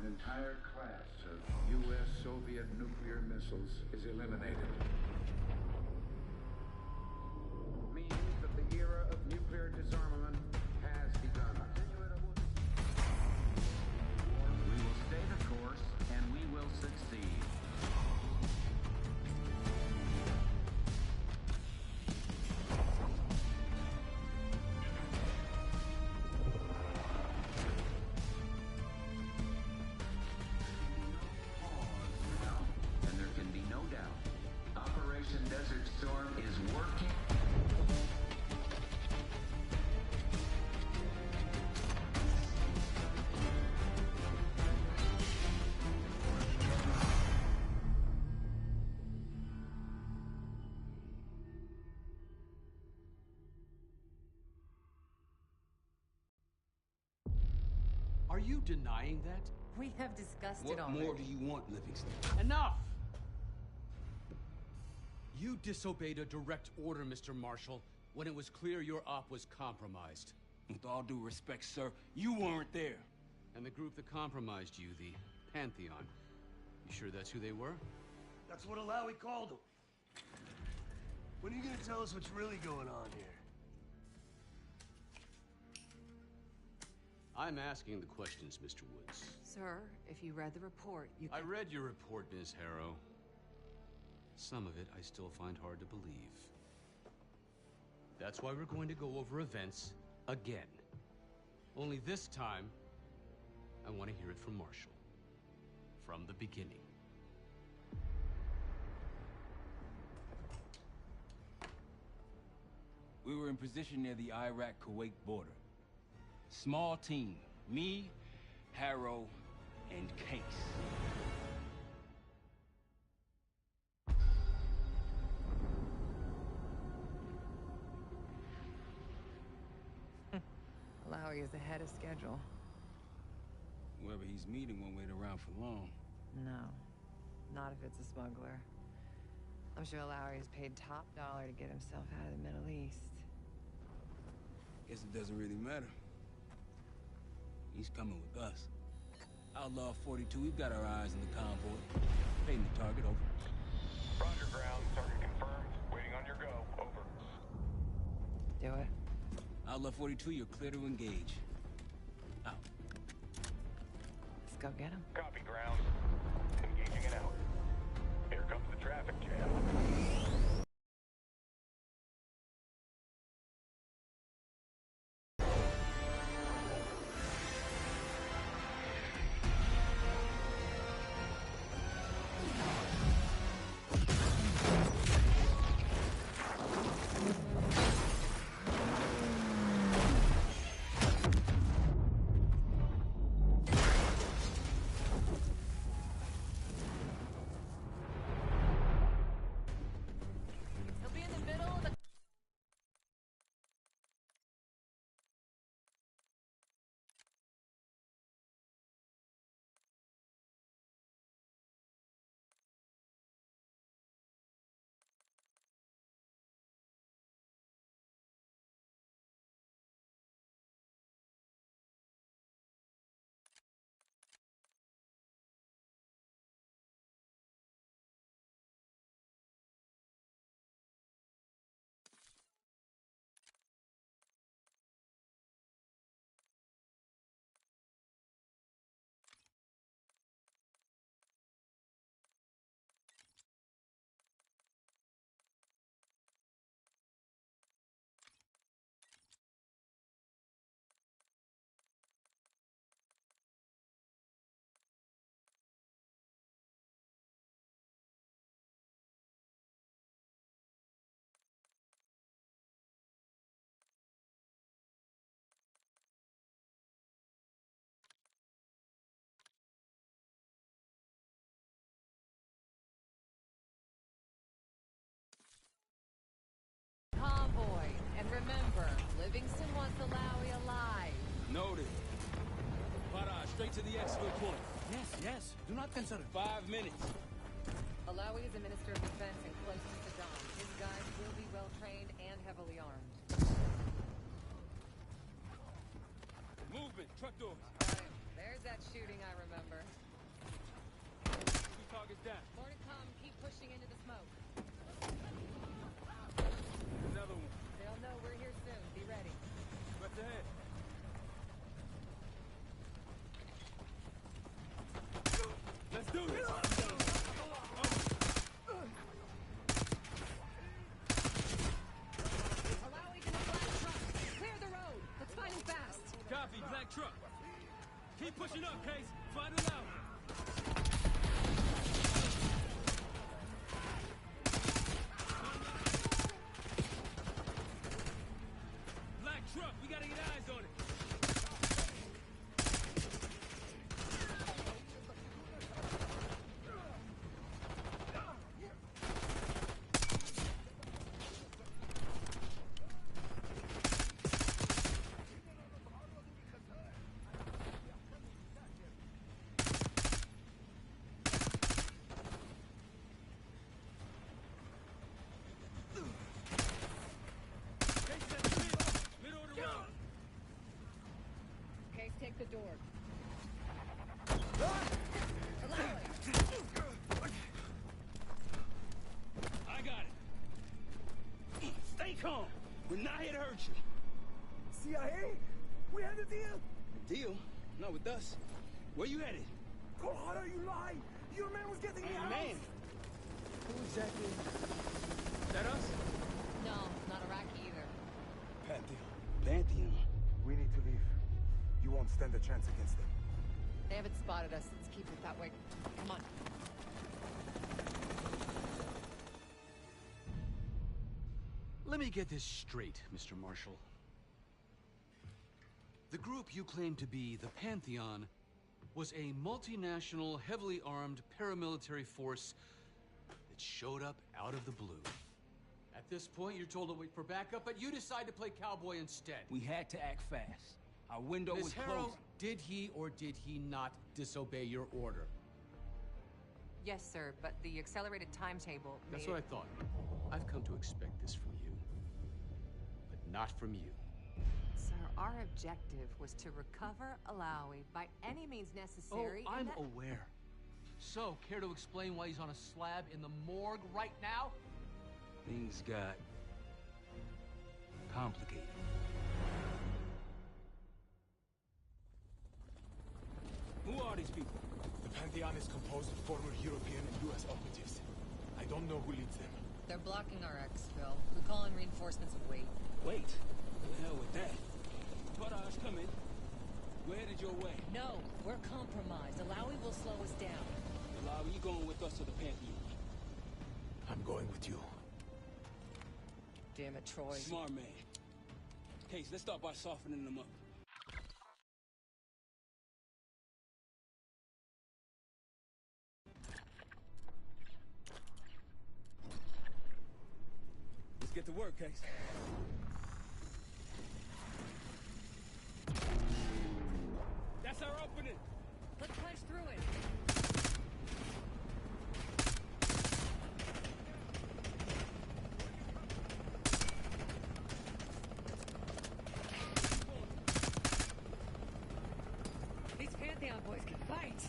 entire class of U.S.-Soviet nuclear missiles is eliminated. Means that the era of nuclear disarmament has begun. We will stay the course, and we will succeed. And there can be no doubt. Operation Desert Storm is working. Are you denying that? We have discussed it What already. more do you want, Livingston? Enough! You disobeyed a direct order, Mr. Marshall, when it was clear your op was compromised. With all due respect, sir, you weren't there. And the group that compromised you, the Pantheon, you sure that's who they were? That's what Alawi called him. When are you gonna tell us what's really going on here? I'm asking the questions, Mr. Woods. Sir, if you read the report, you I read your report, Ms. Harrow. Some of it I still find hard to believe. That's why we're going to go over events again. Only this time, I want to hear it from Marshall. From the beginning. We were in position near the Iraq-Kuwait border. Small team. Me, Harrow, and Case. Alawi is ahead of schedule. Whoever he's meeting won't wait around for long. No, not if it's a smuggler. I'm sure Alawi has paid top dollar to get himself out of the Middle East. Guess it doesn't really matter. He's coming with us. Outlaw 42, we've got our eyes on the convoy. Paying the target, over. Roger, ground. Target confirmed. Waiting on your go. Over. Do it. Outlaw 42, you're clear to engage. Out. Let's go get him. Copy, ground. Engaging and out. Here comes the traffic jam. He'll be in the middle of the... Convoy. And remember, Livingston wants Alawi alive. Noted. Para, straight to the exfil point. Yes, yes. Do not consider. 5 minutes. Alawi is a minister of defense and close to Saddam. His guys will be well trained and heavily armed. Movement, truck doors. Got him. There's that shooting I remember. pushing up, Case. Find it out. Black truck, we gotta get eyes on it. Case, take the door. I got it. Stay calm. We're not here to hurt you. CIA? We had a deal? Deal? Not with us. Where you headed? Colorado, you lied! Your man was getting me out! Man! Who exactly? Is that us? No, not Iraqi either. Pantheon. Pantheon. We need to leave. You won't stand a chance against them. They haven't spotted us. Let's keep it that way. Come on. Let me get this straight, Mr. Marshall. The group you claim to be the Pantheon was a multinational, heavily armed paramilitary force that showed up out of the blue. At this point, you're told to wait for backup, but you decide to play cowboy instead. We had to act fast. Our window was Ms. closed. Harrow, did he or did he not disobey your order? Yes, sir, but the accelerated timetable That's made what I it- thought. I've come to expect this from you, but not from you. Sir, our objective was to recover Alawi by any means necessary. Oh, and I'm that- aware. So, care to explain why he's on a slab in the morgue right now? Things got complicated. Who are these people? The Pantheon is composed of former European and U.S. operatives. I don't know who leads them. They're blocking our exfil. We call in reinforcements and wait. Wait. The hell with that. Potage, come in. We're headed your way. No, we're compromised. Alawi will slow us down. Alawi, you going with us to the Pantheon? I'm going with you. Damn it, Troy. Smart man. Case, let's start by softening them up. Let's get to work, Case. That's our opening. Let's punch through it. These Pantheon boys can fight.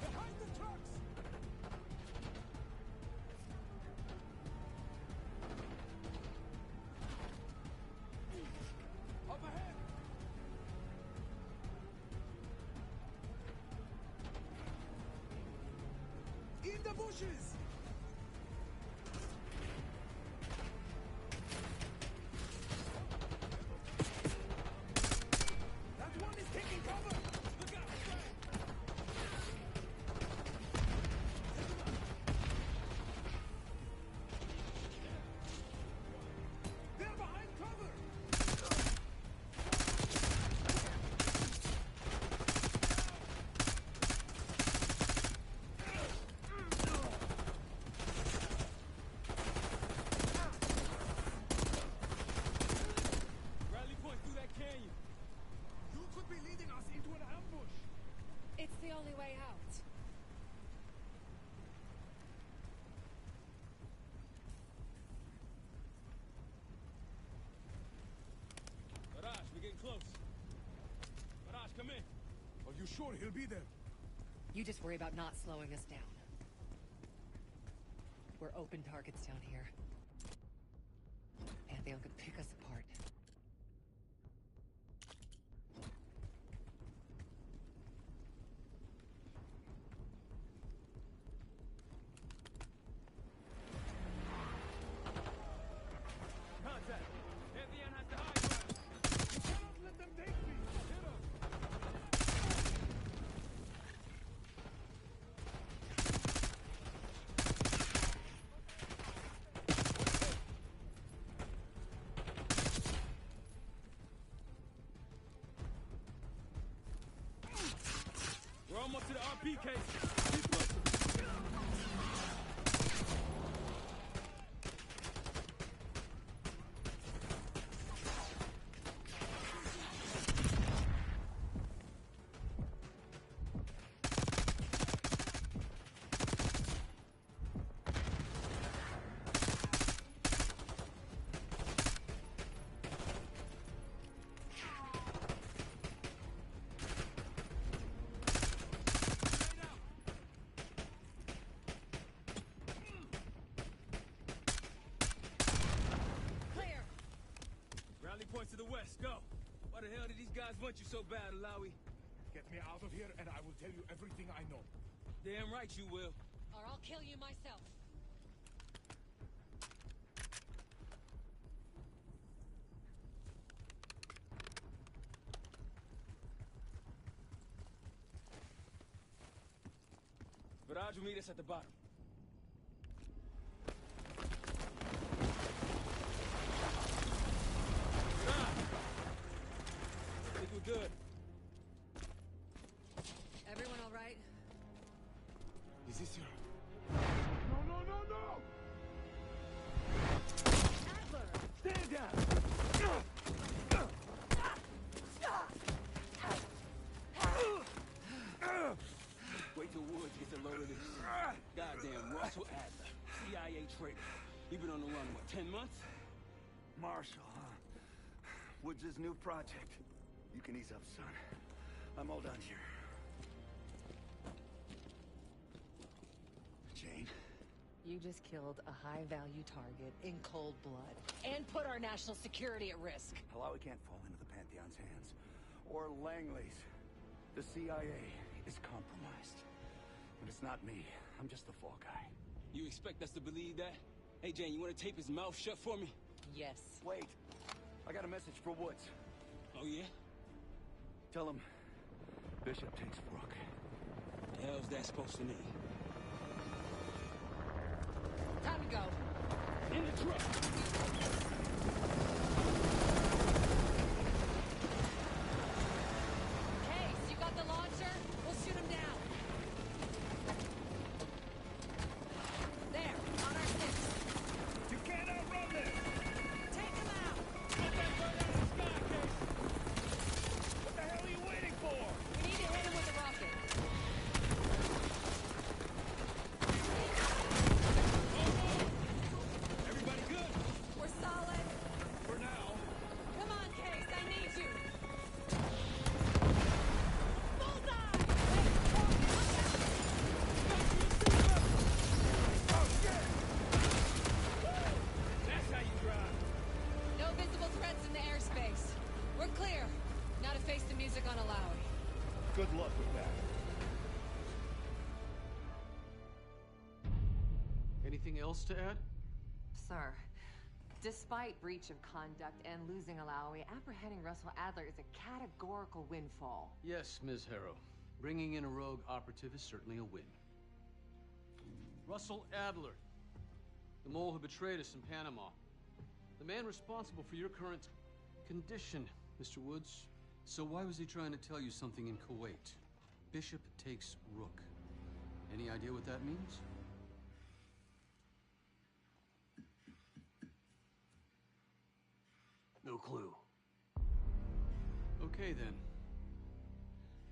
Behind the trucks! Up ahead! In the bushes! That one is taking cover! Look out! They're behind cover! Rally point through that canyon. You could be leading us into an ambush! It's the only way out. Potage, we're getting close. Potage, come in. Are you sure he'll be there? You just worry about not slowing us down. We're open targets down here. Pantheon could pick us apart. Contact! Pantheon has the high ground! You cannot let them take me! Hit him! We're almost to the RP case. Keep pushing. Clear! Rally points to the west, go! Why the hell did these guys want you so bad, Alawi? Get me out of here, and I will tell you everything I know. Damn right you will. Or I'll kill you myself. Viraj will meet us at the bottom. Viraj! I think we're good. Everyone all right? Is this your... No, no, no, no! Adler! Stand down! Wait till Woods gets a load of this. Goddamn Russell Adler, CIA traitor. You've been on the run, what, 10 months? Marshall, huh? Woods' new project. You can ease up, son. I'm all done here. Jane? You just killed a high-value target in cold blood. And put our national security at risk. Alawi can't fall into the Pantheon's hands. Or Langley's. The CIA is compromised. And it's not me. I'm just the fall guy. You expect us to believe that? Hey, Jane, you want to tape his mouth shut for me? Yes. Wait. I got a message for Woods. Oh, yeah? Tell him Bishop takes Brooke. The hell's that supposed to mean? Time to go. In the truck! Case, you got the launcher? We'll shoot him down. There, on our six. You can't outrun this! Take him out! Get that bird out of the sky, Case! What the hell are you waiting for? We need to hit him with a rocket. Everybody good? We're solid. For now. Come on, Case, I need you. Bullseye! That's how you drive. No visible threats in the airspace. We're clear. Now to face the music on Alawi. Good luck with that. Anything else to add? Sir, despite breach of conduct and losing Alawi, apprehending Russell Adler is a categorical windfall. Yes, Ms. Harrow. Bringing in a rogue operative is certainly a win. Russell Adler, the mole who betrayed us in Panama. The man responsible for your current condition, Mr. Woods. So why was he trying to tell you something in Kuwait? Bishop takes Rook. Any idea what that means? No clue. Okay, then.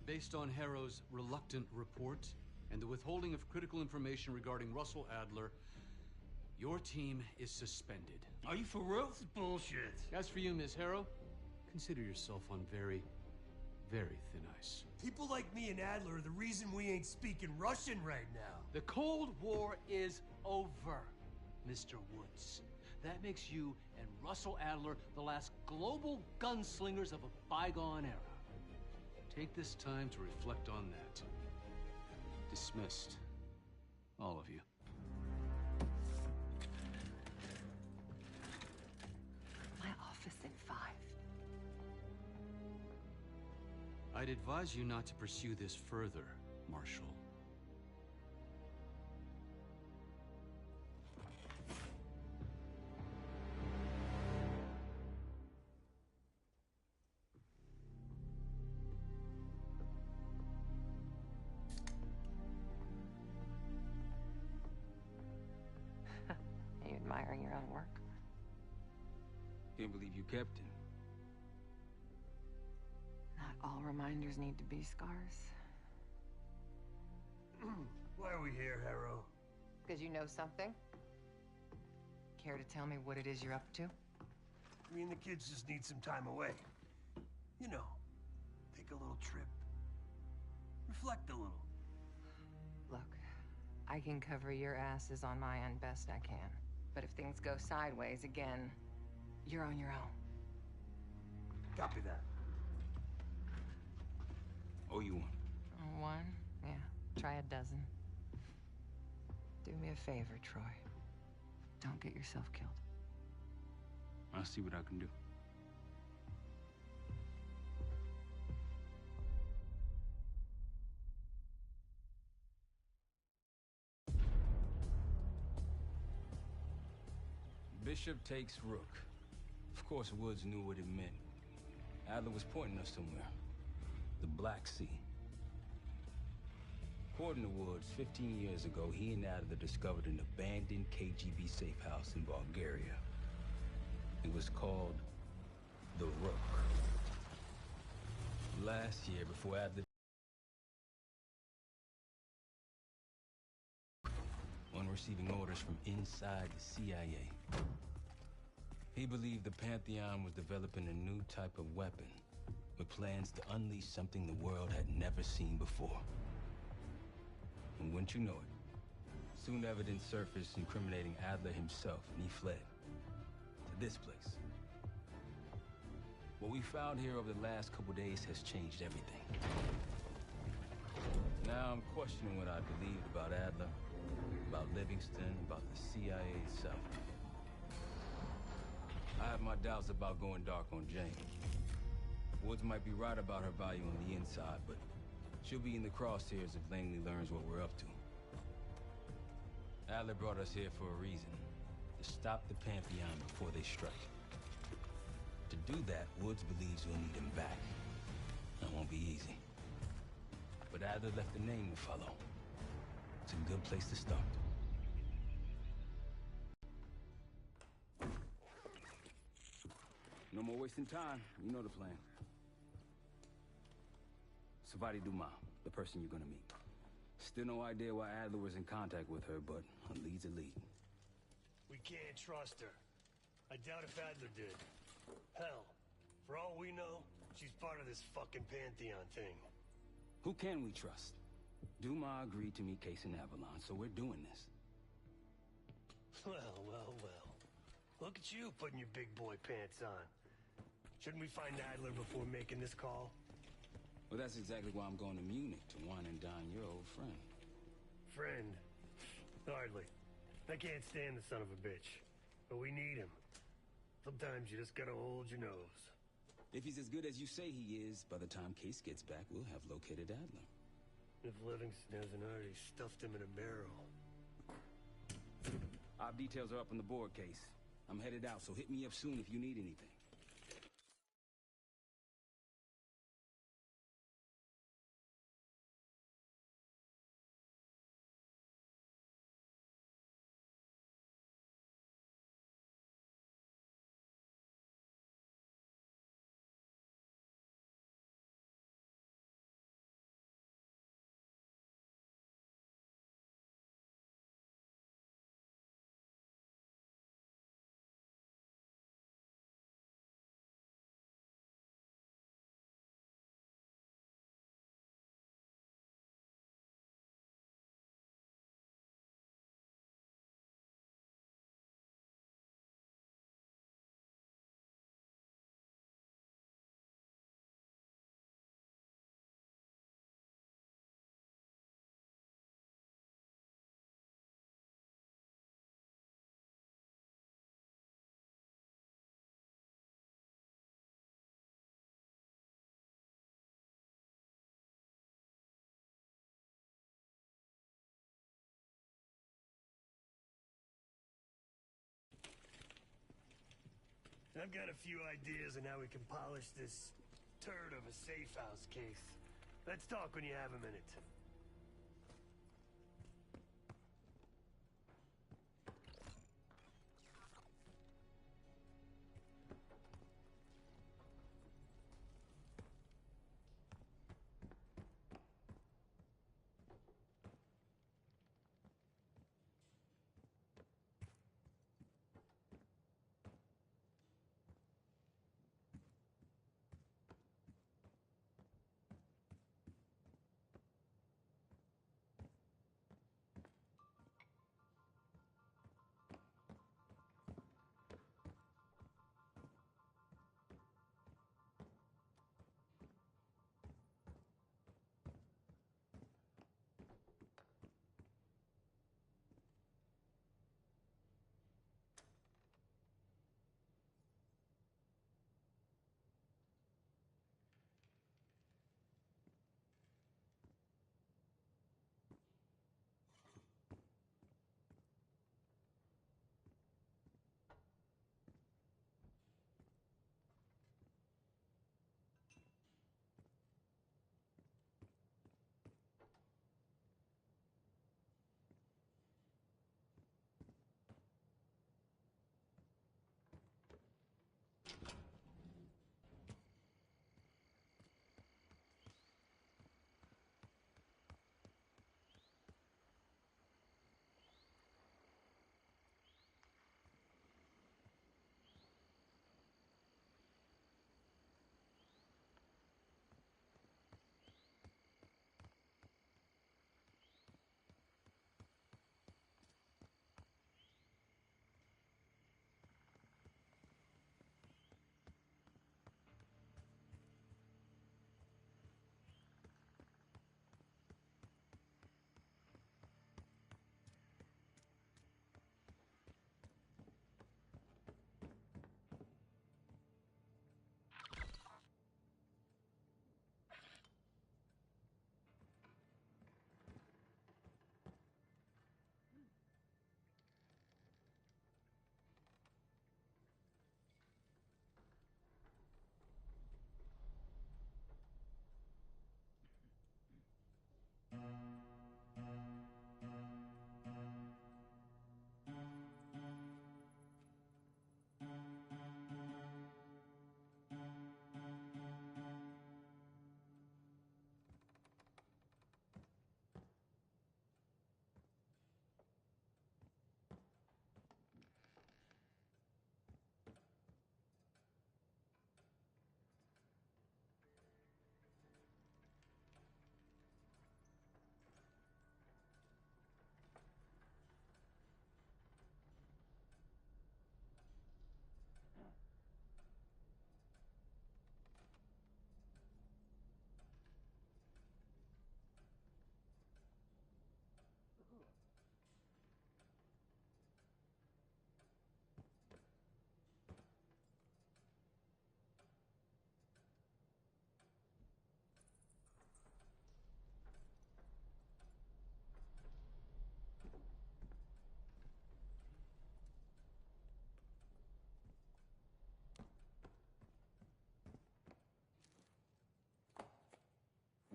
Based on Harrow's reluctant report and the withholding of critical information regarding Russell Adler, your team is suspended. Are you for real? This is bullshit. As for you, Ms. Harrow, consider yourself on very, very thin ice. People like me and Adler are the reason we ain't speaking Russian right now. The Cold War is over, Mr. Woods. That makes you and Russell Adler the last global gunslingers of a bygone era. Take this time to reflect on that. Dismissed. All of you. My office in 5. I'd advise you not to pursue this further, Marshal. Are you admiring your own work? Can't believe you kept him. Not all reminders need to be scars. Why are we here, Harrow? Because you know something? Care to tell me what it is you're up to? Me and the kids just need some time away. You know, take a little trip. Reflect a little. Look, I can cover your asses on my end best I can. But if things go sideways again, you're on your own. Copy that. Oh, you one. One? Yeah. Try a dozen. Do me a favor, Troy. Don't get yourself killed. I'll see what I can do. Bishop takes Rook. Of course, Woods knew what it meant. Adler was pointing us somewhere. The Black Sea. According to Woods, 15 years ago, he and Adler discovered an abandoned KGB safe house in Bulgaria. It was called the Rook. Last year, before Adler on receiving orders from inside the CIA. He believed the Pantheon was developing a new type of weapon with plans to unleash something the world had never seen before. And wouldn't you know it, soon evidence surfaced incriminating Adler himself, and he fled to this place. What we found here over the last couple days has changed everything. Now I'm questioning what I believed about Adler, about Livingston, about the CIA itself. I have my doubts about going dark on Jane. Woods might be right about her value on the inside, but she'll be in the crosshairs if Langley learns what we're up to. Adler brought us here for a reason. To stop the Pantheon before they strike. To do that, Woods believes we'll need him back. That won't be easy. But Adler left a name to follow. It's a good place to start. No more wasting time. You know the plan. Savati Dumas, the person you're gonna meet. Still no idea why Adler was in contact with her, but a lead's a lead. We can't trust her. I doubt if Adler did. Hell, for all we know, she's part of this fucking Pantheon thing. Who can we trust? Dumas agreed to meet Case in Avalon, so we're doing this. Well, well, well. Look at you putting your big boy pants on. Shouldn't we find Adler before making this call? Well, that's exactly why I'm going to Munich to wine and dine your old friend. Friend? Hardly. I can't stand the son of a bitch. But we need him. Sometimes you just gotta hold your nose. If he's as good as you say he is, by the time Case gets back, we'll have located Adler. If Livingston hasn't already stuffed him in a barrel. Our details are up on the board, Case. I'm headed out, so hit me up soon if you need anything. I've got a few ideas on how we can polish this turd of a safe house case. Let's talk when you have a minute.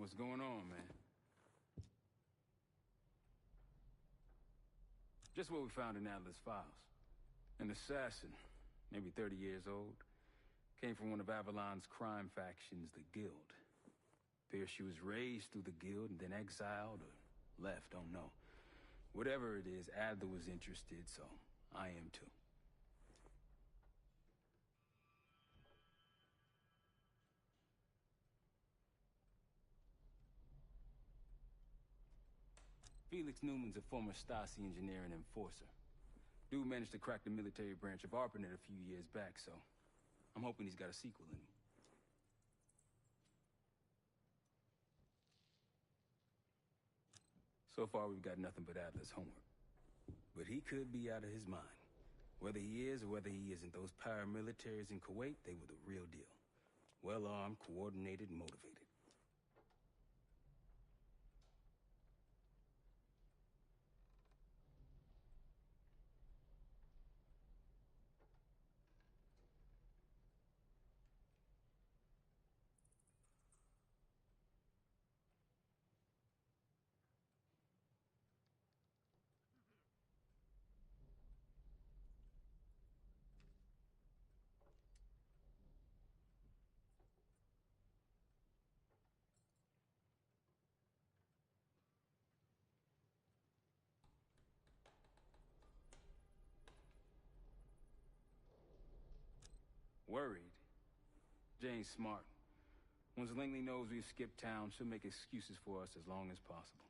What's going on, man? Just what we found in Adler's files. An assassin, maybe 30 years old, came from one of Avalon's crime factions, the Guild. Appears she was raised through the Guild and then exiled or left, don't know. Whatever it is, Adler was interested, so I am too. Felix Newman's a former Stasi engineer and enforcer. Dude managed to crack the military branch of ARPANET a few years back, so I'm hoping he's got a sequel in him. So far, we've got nothing but Adler's homework. But he could be out of his mind. Whether he is or whether he isn't, those paramilitaries in Kuwait, they were the real deal. Well-armed, coordinated, and motivated. Worried? Jane's smart. Once Langley knows we've skipped town, she'll make excuses for us as long as possible.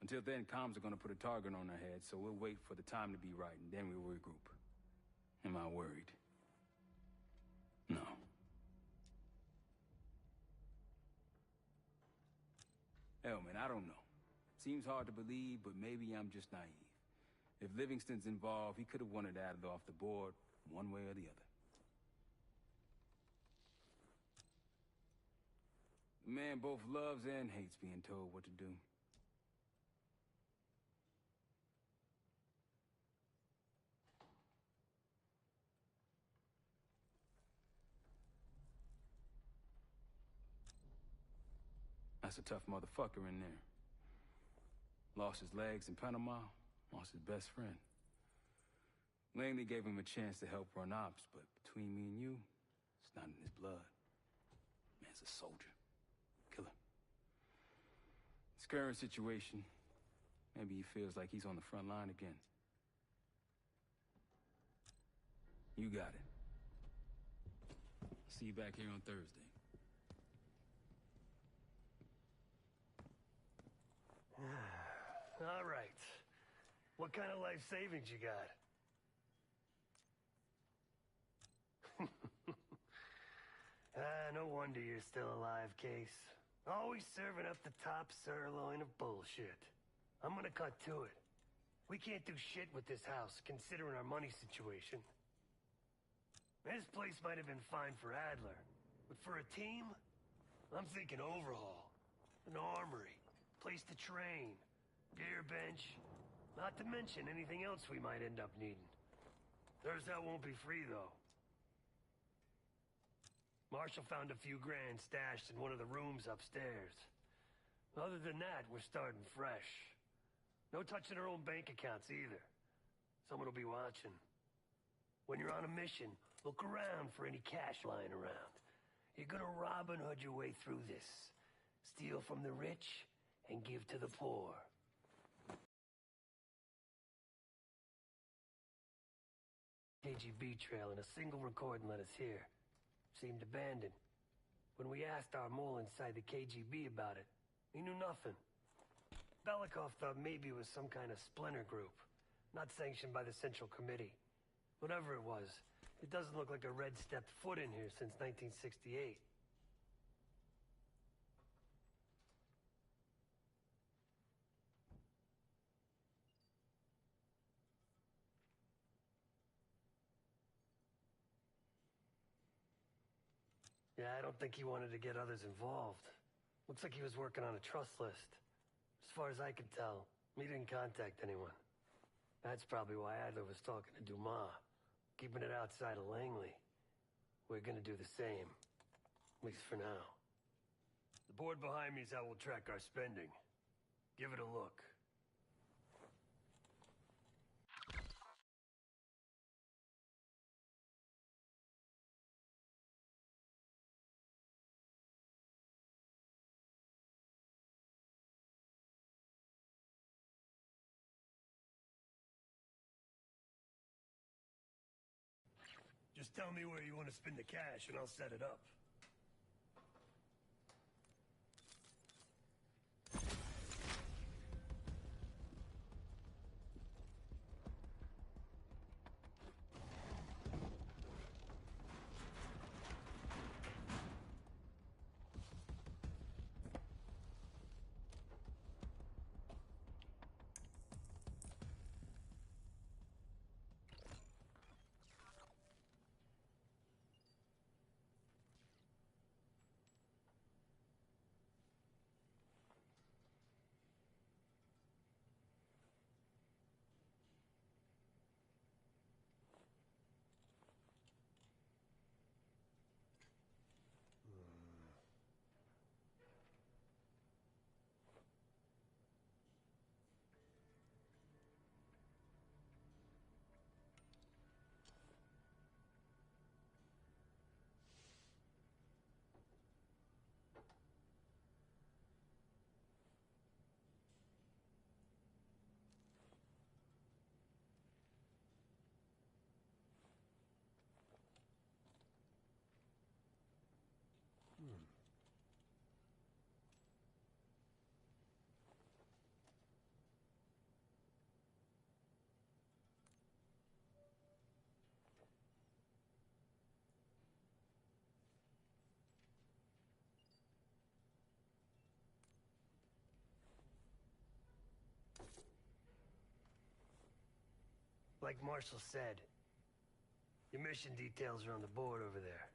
Until then, comms are gonna put a target on our heads, so we'll wait for the time to be right, and then we'll regroup. Am I worried? No. Hell, man, I don't know. Seems hard to believe, but maybe I'm just naive. If Livingston's involved, he could have wanted Adler off the board, one way or the other. The man both loves and hates being told what to do. That's a tough motherfucker in there. Lost his legs in Panama, lost his best friend. Langley gave him a chance to help run ops, but between me and you, it's not in his blood. Man's a soldier. Killer. His current situation, maybe he feels like he's on the front line again. You got it. See you back here on Thursday. All right. What kind of life savings you got? No wonder you're still alive, Case. Always serving up the top sirloin of bullshit. I'm gonna cut to it. We can't do shit with this house, considering our money situation. This place might have been fine for Adler, but for a team, I'm thinking overhaul. An armory, place to train, gear bench, not to mention anything else we might end up needing. Thursday won't be free, though. Marshall found a few grand stashed in one of the rooms upstairs. Other than that, we're starting fresh. No touching our own bank accounts either. Someone will be watching. When you're on a mission, look around for any cash lying around. You're gonna Robin Hood your way through this. Steal from the rich and give to the poor. KGB trail and a single recording led us here. Seemed abandoned. When we asked our mole inside the KGB about it, he knew nothing. Belikov thought maybe it was some kind of splinter group, not sanctioned by the Central Committee. Whatever it was, it doesn't look like a Red stepped foot in here since 1968. Yeah, I don't think he wanted to get others involved. Looks like he was working on a trust list. As far as I can tell, he didn't contact anyone. That's probably why Adler was talking to Dumas, keeping it outside of Langley. We're gonna do the same, at least for now. The board behind me is how we'll track our spending. Give it a look. Just tell me where you want to spend the cash and I'll set it up. Like Marshall said, your mission details are on the board over there.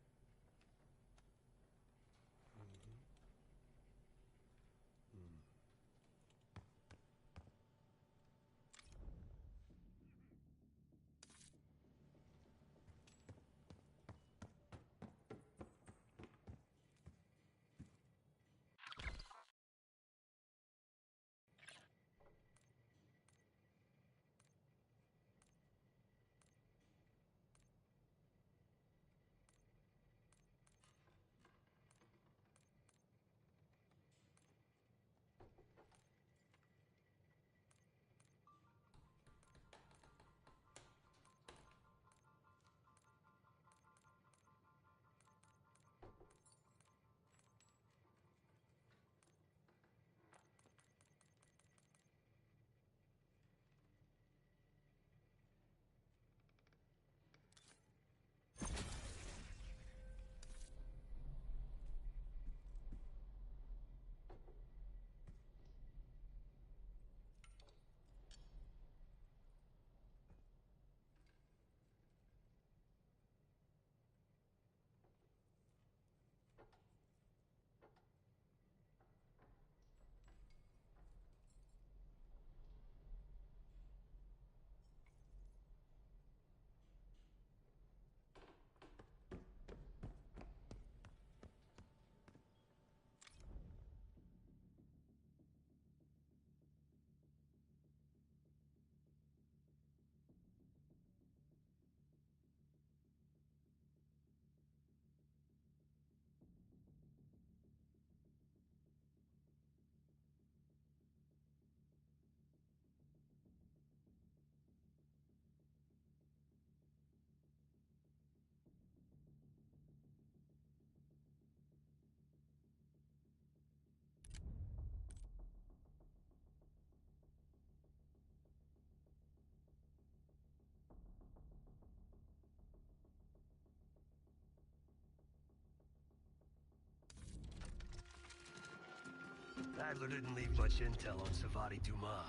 Adler didn't leave much intel on Savati Dumas,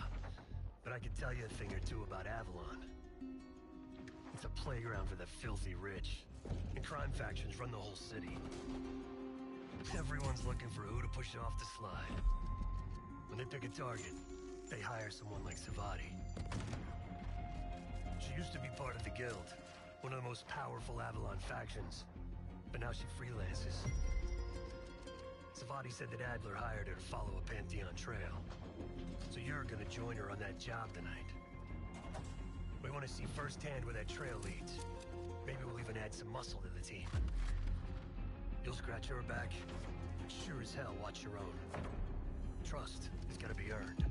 but I can tell you a thing or two about Avalon. It's a playground for the filthy rich, and crime factions run the whole city. Everyone's looking for who to push off the slide. When they pick a target, they hire someone like Savati. She used to be part of the Guild, one of the most powerful Avalon factions, but now she freelances. Savati said that Adler hired her to follow a Pantheon trail. So you're gonna join her on that job tonight. We want to see firsthand where that trail leads. Maybe we'll even add some muscle to the team. You'll scratch her back, but sure as hell watch your own. Trust has gotta be earned.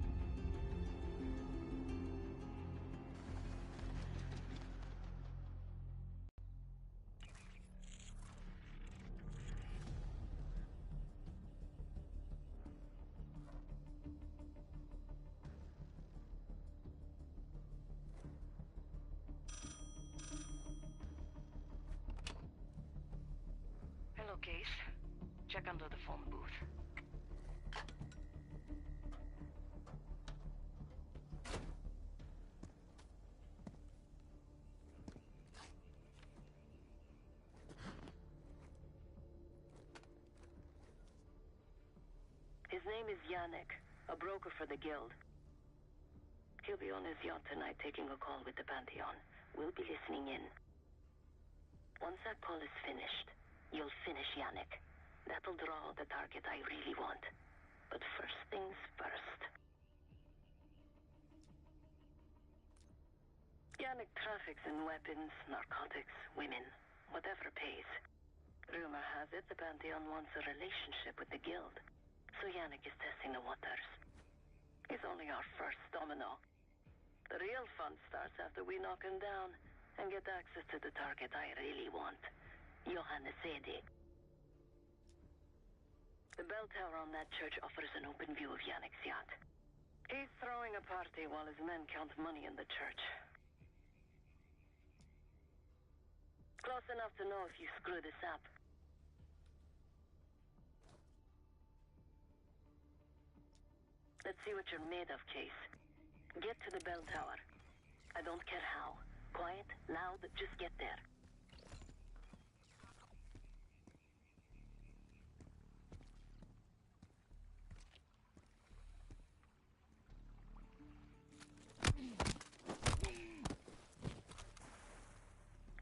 Hello, Case. Check under the phone booth. His name is Yannick, a broker for the Guild. He'll be on his yacht tonight taking a call with the Pantheon. We'll be listening in. Once that call is finished, you'll finish Yannick. That'll draw the target I really want. But first things first. Yannick traffics in weapons, narcotics, women, whatever pays. Rumor has it the Pantheon wants a relationship with the Guild, so Yannick is testing the waters. He's only our first domino. The real fun starts after we knock him down and get access to the target I really want, Johannes Edi. The bell tower on that church offers an open view of Yannick's yacht. He's throwing a party while his men count money in the church. Close enough to know if you screw this up. Let's see what you're made of, Case. Get to the bell tower. I don't care how. Quiet, loud, just get there.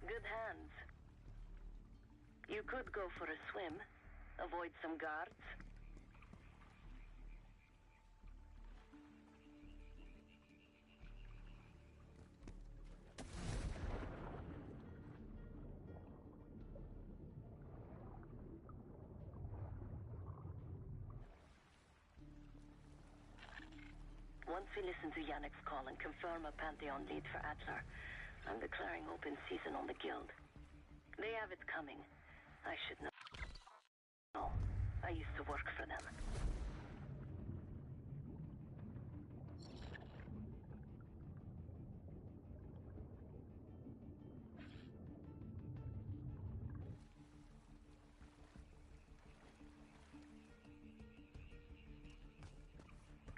Good hands. You could go for a swim, avoid some guards. Once we listen to Yannick's call and confirm a Pantheon lead for Adler, I'm declaring open season on the Guild. They have it coming. I should know. No, I used to work for them.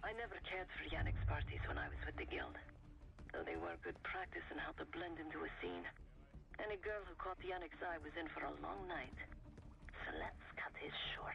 I never cared for Yannick's parties when I was with the Guild, though they were good practice in how to blend into a scene. Any girl who caught Yannick's eye was in for a long night. So let's cut his short.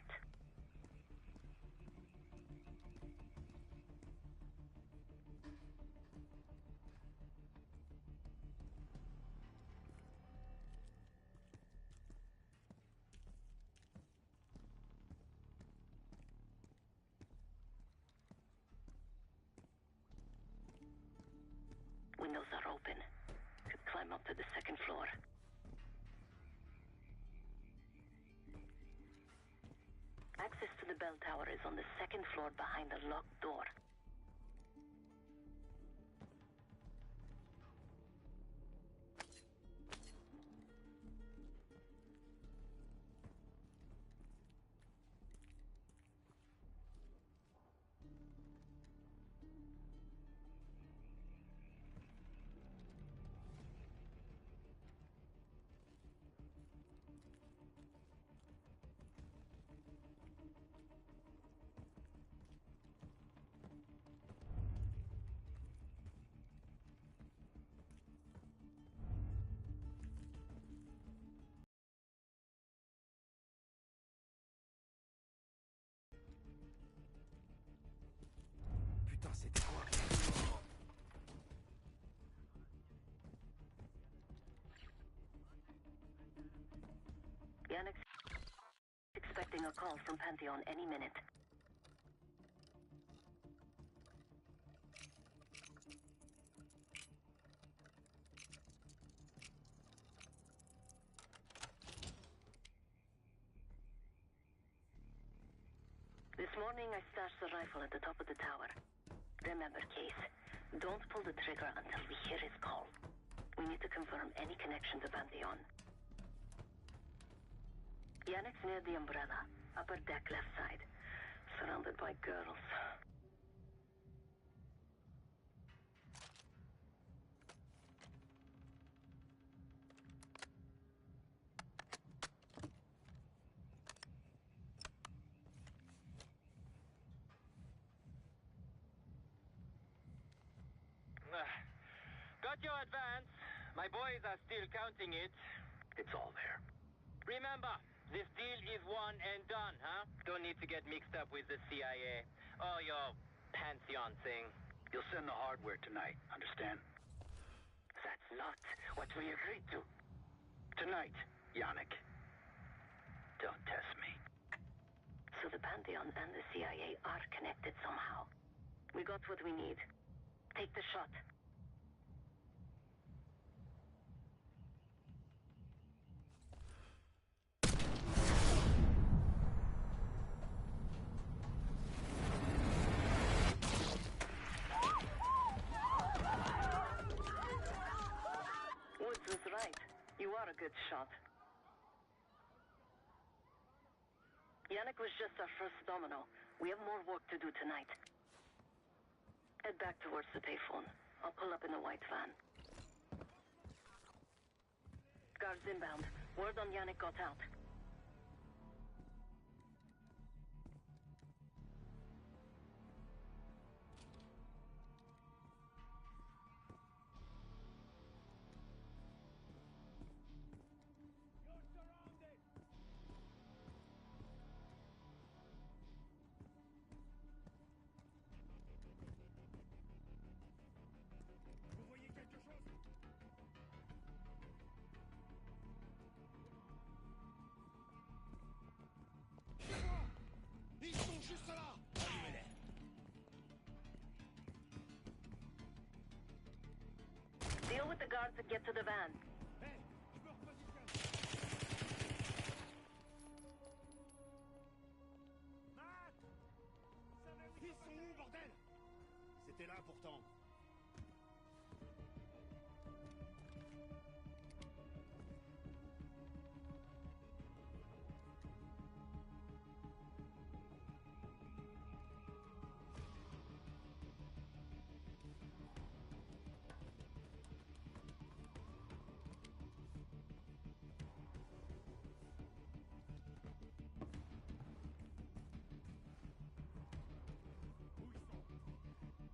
Windows are open. Could climb up to the second floor. Access to the bell tower is on the second floor behind a locked door. Putain, c'était quoi? Yannick's expecting a call from Pantheon any minute. This morning I stashed the rifle at the top of the tower. Remember, Case, don't pull the trigger until we hear his call. We need to confirm any connection to Pantheon. Yannick's near the umbrella, upper deck left side, surrounded by girls. Got your advance. My boys are still counting it. It's all there. Remember, this deal is one and done, huh? Don't need to get mixed up with the CIA or your Pantheon thing. You'll send the hardware tonight, understand? That's not what we agreed to. Tonight, Yannick. Don't test me. So the Pantheon and the CIA are connected somehow. We got what we need. Take the shot. Woods was right. You are a good shot. Yannick was just our first domino. We have more work to do tonight. Head back towards the payphone. I'll pull up in the white van. Guards inbound. Word on Yannick got out. Deal with the guards and get to the van. Ils sont où, bordel? C'était là pourtant.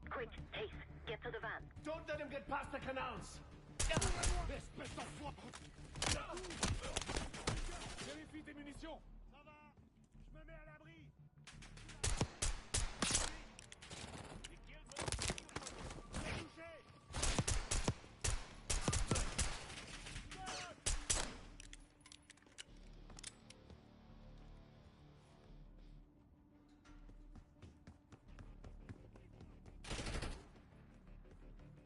Quick, Case, get to the van. Don't let him get past the canals! Espèce d'enfoiré! Vérifie tes munitions! Ça va! Je me mets à l'abri! Les kills vont toucher!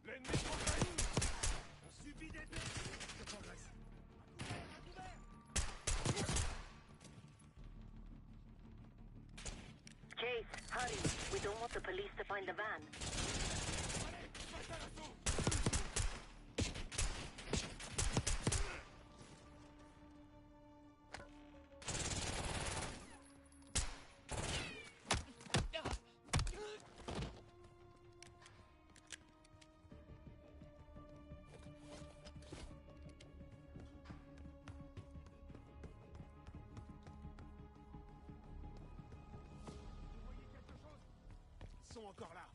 L'ennemi progresse! On subit des dégâts! Je progresse! Case, hurry. We don't want the police to find the van. Ils sont encore là!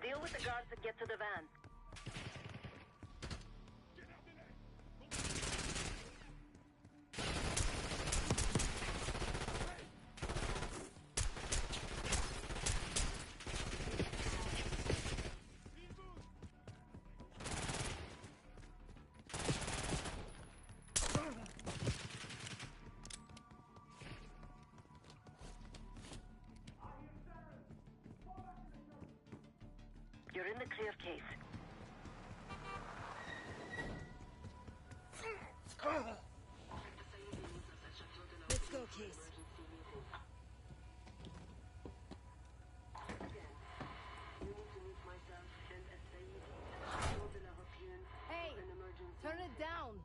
Deal with the guards and get to the van. You're in the clear, Case. Let's go, Case. Hey! Turn it down!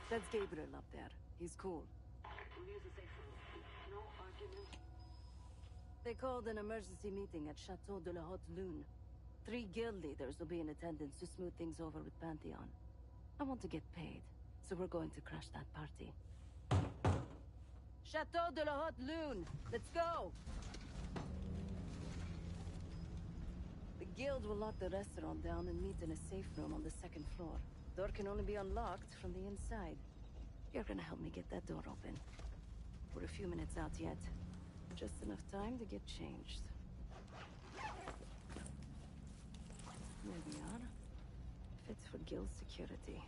That's Gabriel up there. He's cool. They called an emergency meeting at Chateau de la Haute Lune. 3 guild leaders will be in attendance to smooth things over with Pantheon. I want to get paid, so we're going to crash that party. Chateau de la Haute Lune! Let's go! The guild will lock the restaurant down and meet in a safe room on the 2nd floor. Door can only be unlocked from the inside. You're gonna help me get that door open. We're a few minutes out yet. Just enough time to get changed. There we are. Fits for guild security.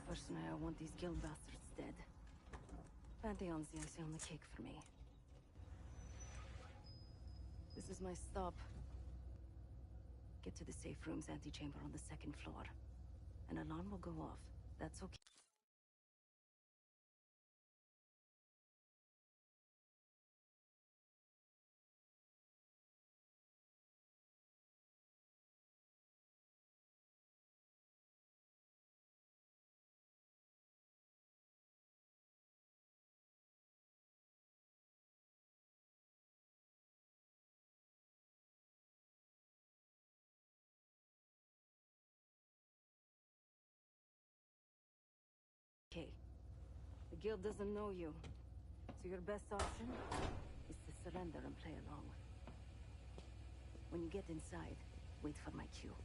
Personally, I want these guild bastards dead. Pantheon's the icing on the cake for me. This is my stop. Get to the safe room's antechamber on the 2nd floor. An alarm will go off. That's okay. Okay. The guild doesn't know you, so your best option is to surrender and play along. When you get inside, wait for my cue.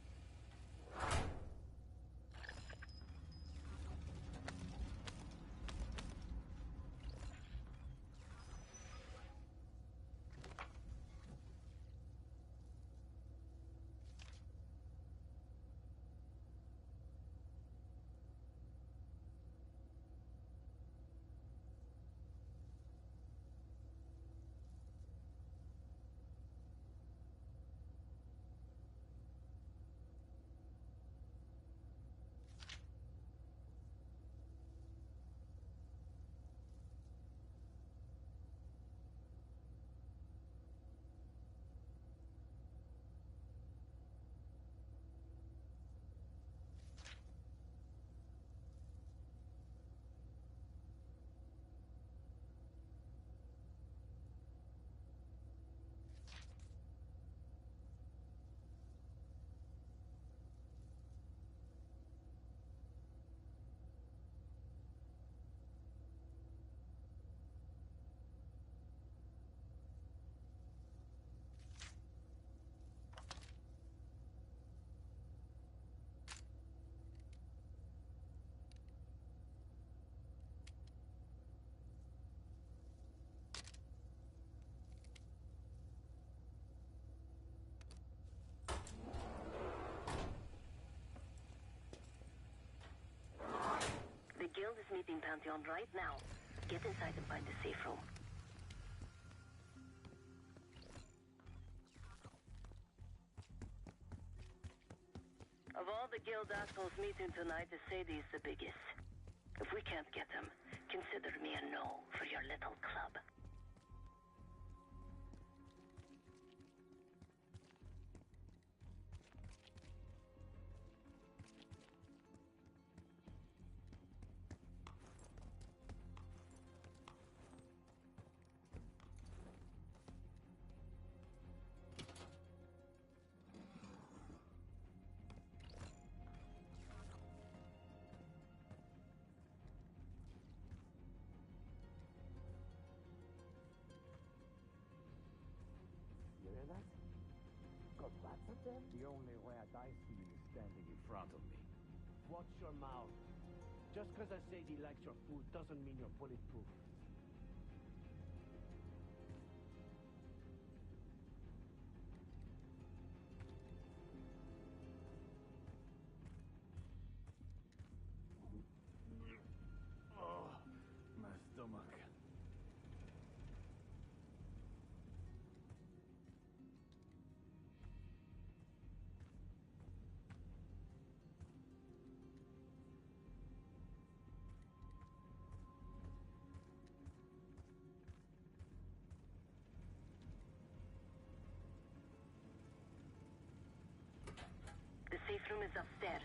Pantheon right now. Get inside and find a safe room. Of all the guild assholes meeting tonight, Sadie's the biggest. If we can't get him, consider me a no for your little club. You hear that? Got rats up there? The only rat I see is standing in front of me. Watch your mouth. Just because I say he likes your food doesn't mean you're bulletproof. Oh, my stomach. The safe room is upstairs.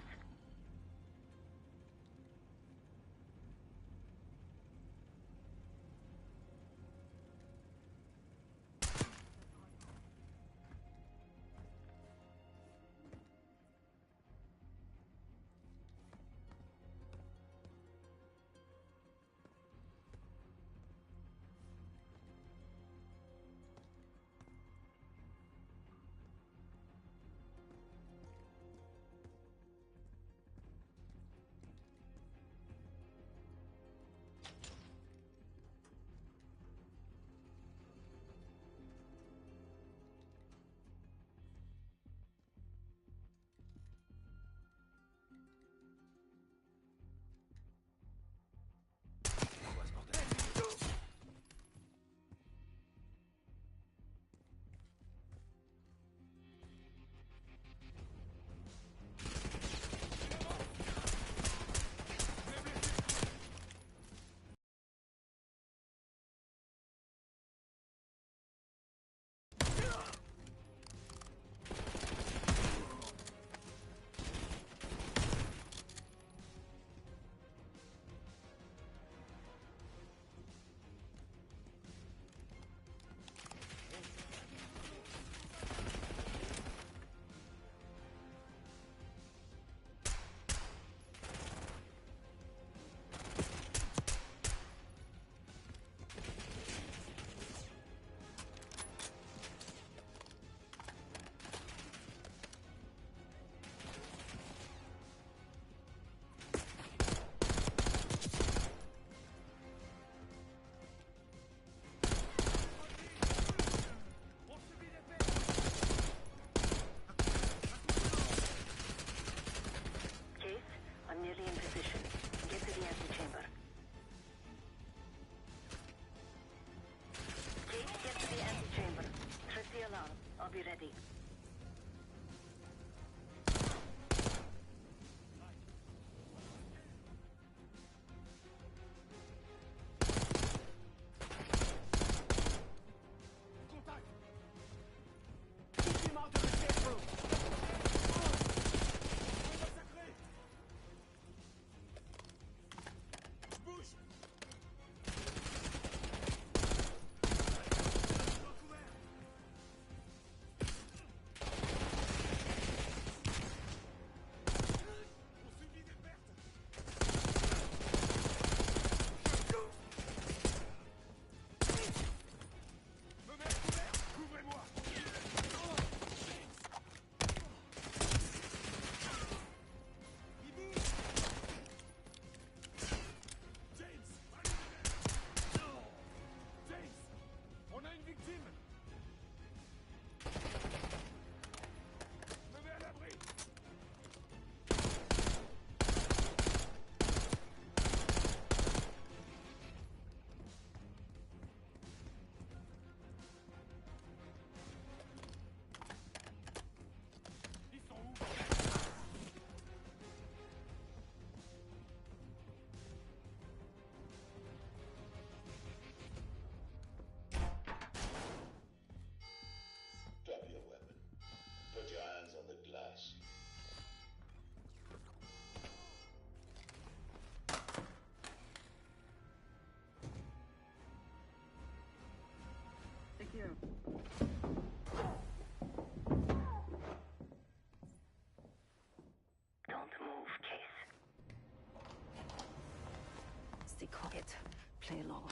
play low.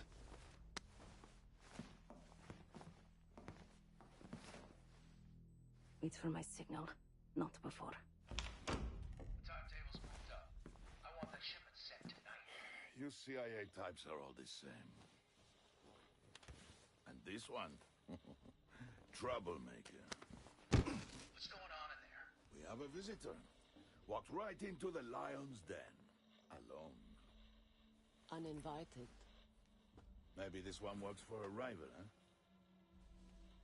Wait for my signal, not before. Timetable's moved up. I want that shipment sent tonight. You CIA types are all the same. And this one? Troublemaker. What's going on in there? We have a visitor. Walked right into the lion's den. Alone. Uninvited. Maybe this one works for a rival, huh?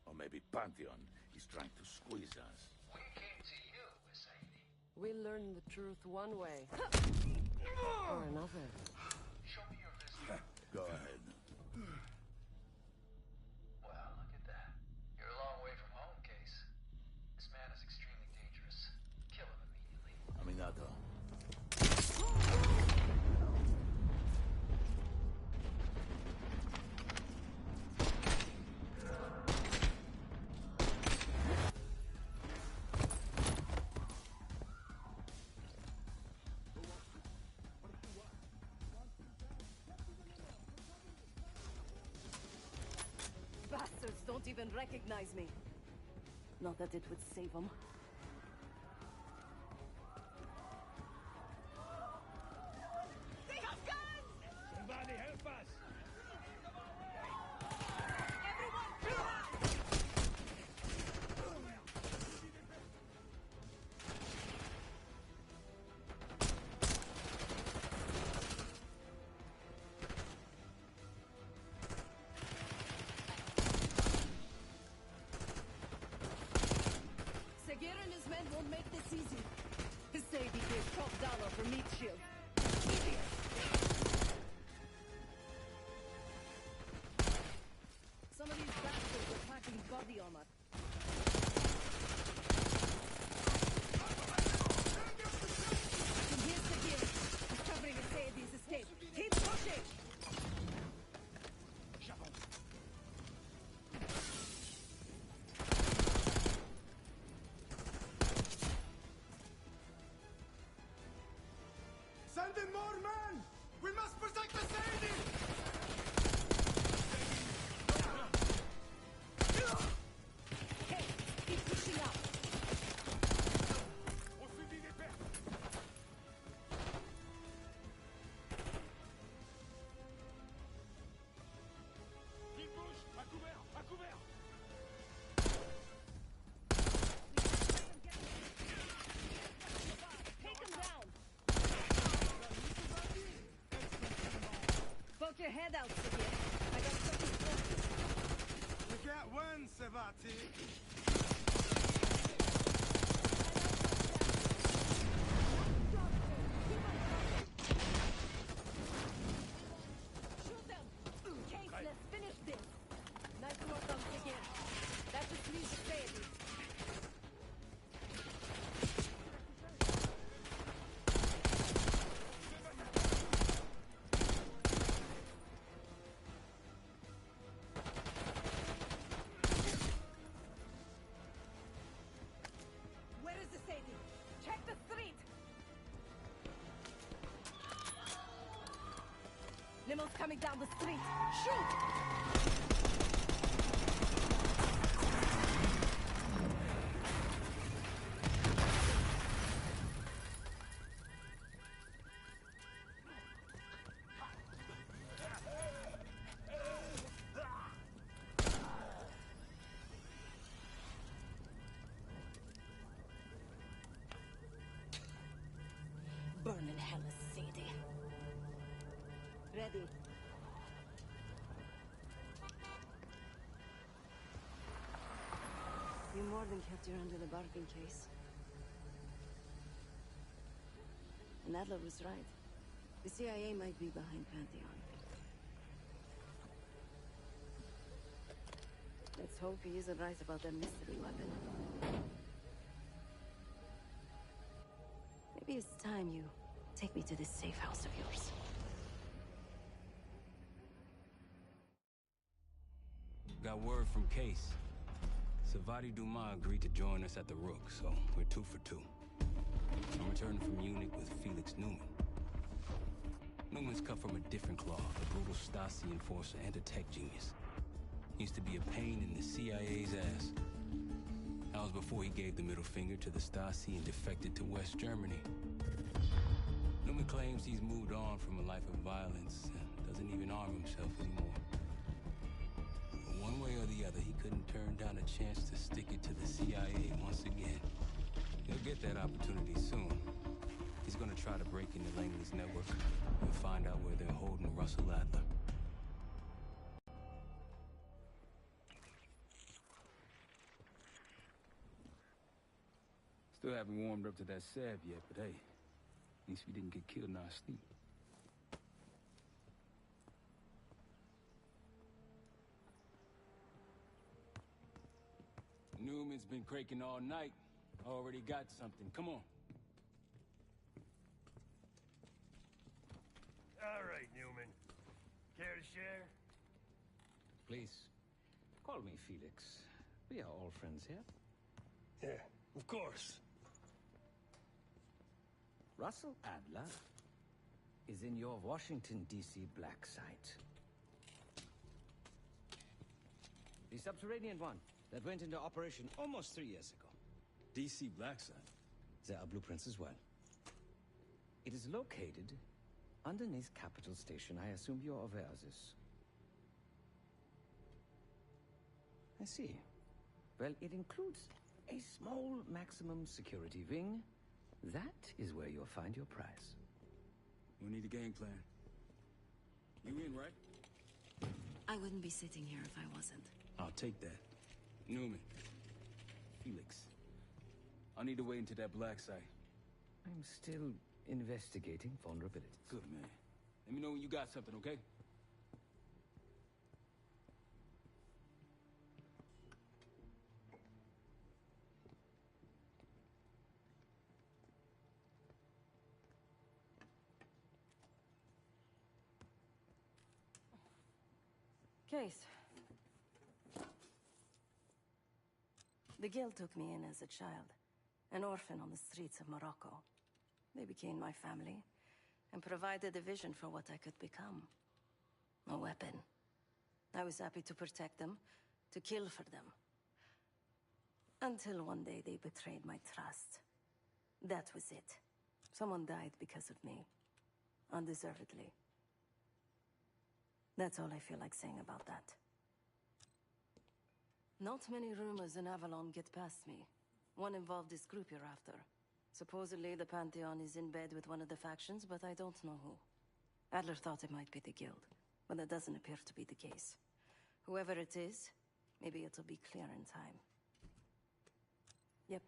Or maybe Pantheon is trying to squeeze us. We came to you, Mercedes. We learn the truth one way. Or another. Show me your visitor. Go ahead. Well, look at that. You're a long way from home, Case. This man is extremely dangerous. Kill him immediately. Aminato. Bastards don't even recognize me. Not that it would save them. They have guns! Somebody help us! Everyone, clear out! Seguir and his men won't make this easy. He said he gave $12 for meat shield. Idiot! Some of these bastards are packing body armor. I can hear Seguir. He's covering Saeedi's escape. Keep pushing! Send in more men! We must protect the Saeedi! Hey, keep pushing up. On suivi des pertes! Il bouge! À couvert! À couvert! Take him down! Poke your head out, Seguir. I got something for you. You can't win, Sevati! Shoot them! Case, let's finish this! Nice work on Seguir. That just leaves the Saeedi. Where is the Saeedi? Check the street! Limo's coming down the street. Shoot! Burn in hell, Saeedi. Ready. You more than kept your under the bargain, Case. And Adler was right. The CIA might be behind Pantheon. Let's hope he isn't right about that mystery weapon. Maybe it's time you take me to this safe house of yours. Got word from Case. Savati Dumas agreed to join us at the Rook, so we're 2 for 2. I'm returning from Munich with Felix Newman. Newman's Woods cut from a different cloth, a brutal Stasi enforcer and a tech genius. He used to be a pain in the CIA's ass. That was before he gave the middle finger to the Stasi and defected to West Germany. Newman claims he's moved on from a life of violence and doesn't even arm himself anymore. But one way or the other, he couldn't turn down a chance to stick it to the CIA once again. He'll get that opportunity soon. He's gonna try to break into Langley's network and find out where they're holding Russell Adler. Still haven't warmed up to that salve yet, but hey, at least we didn't get killed in our sleep. Newman's been cranking all night. Already got something. Come on. All right, Newman. Care to share? Please, call me Felix. We are all friends here. Yeah, of course. Russell Adler is in your Washington, D.C. black site. The subterranean one that went into operation almost 3 years ago. D.C. black site? There are blueprints as well. It is located underneath Capitol Station. I assume you're aware of this. I see. Well, it includes a small maximum security wing. That is where you'll find your prize. We need a game plan. You in, right? I wouldn't be sitting here if I wasn't. I'll take that. Newman. Felix. I'll need to wait into that black site. I'm still investigating vulnerabilities. Good, man. Let me know when you got something, okay? Case. The Guild took me in as a child, an orphan on the streets of Morocco. They became my family, and provided a vision for what I could become. A weapon. I was happy to protect them, to kill for them. Until one day they betrayed my trust. That was it. Someone died because of me. Undeservedly. That's all I feel like saying about that. Not many rumors in Avalon get past me. One involved this group you're after. Supposedly the Pantheon is in bed with one of the factions, but I don't know who. Adler thought it might be the Guild, but that doesn't appear to be the case. Whoever it is, maybe it'll be clear in time. Yep.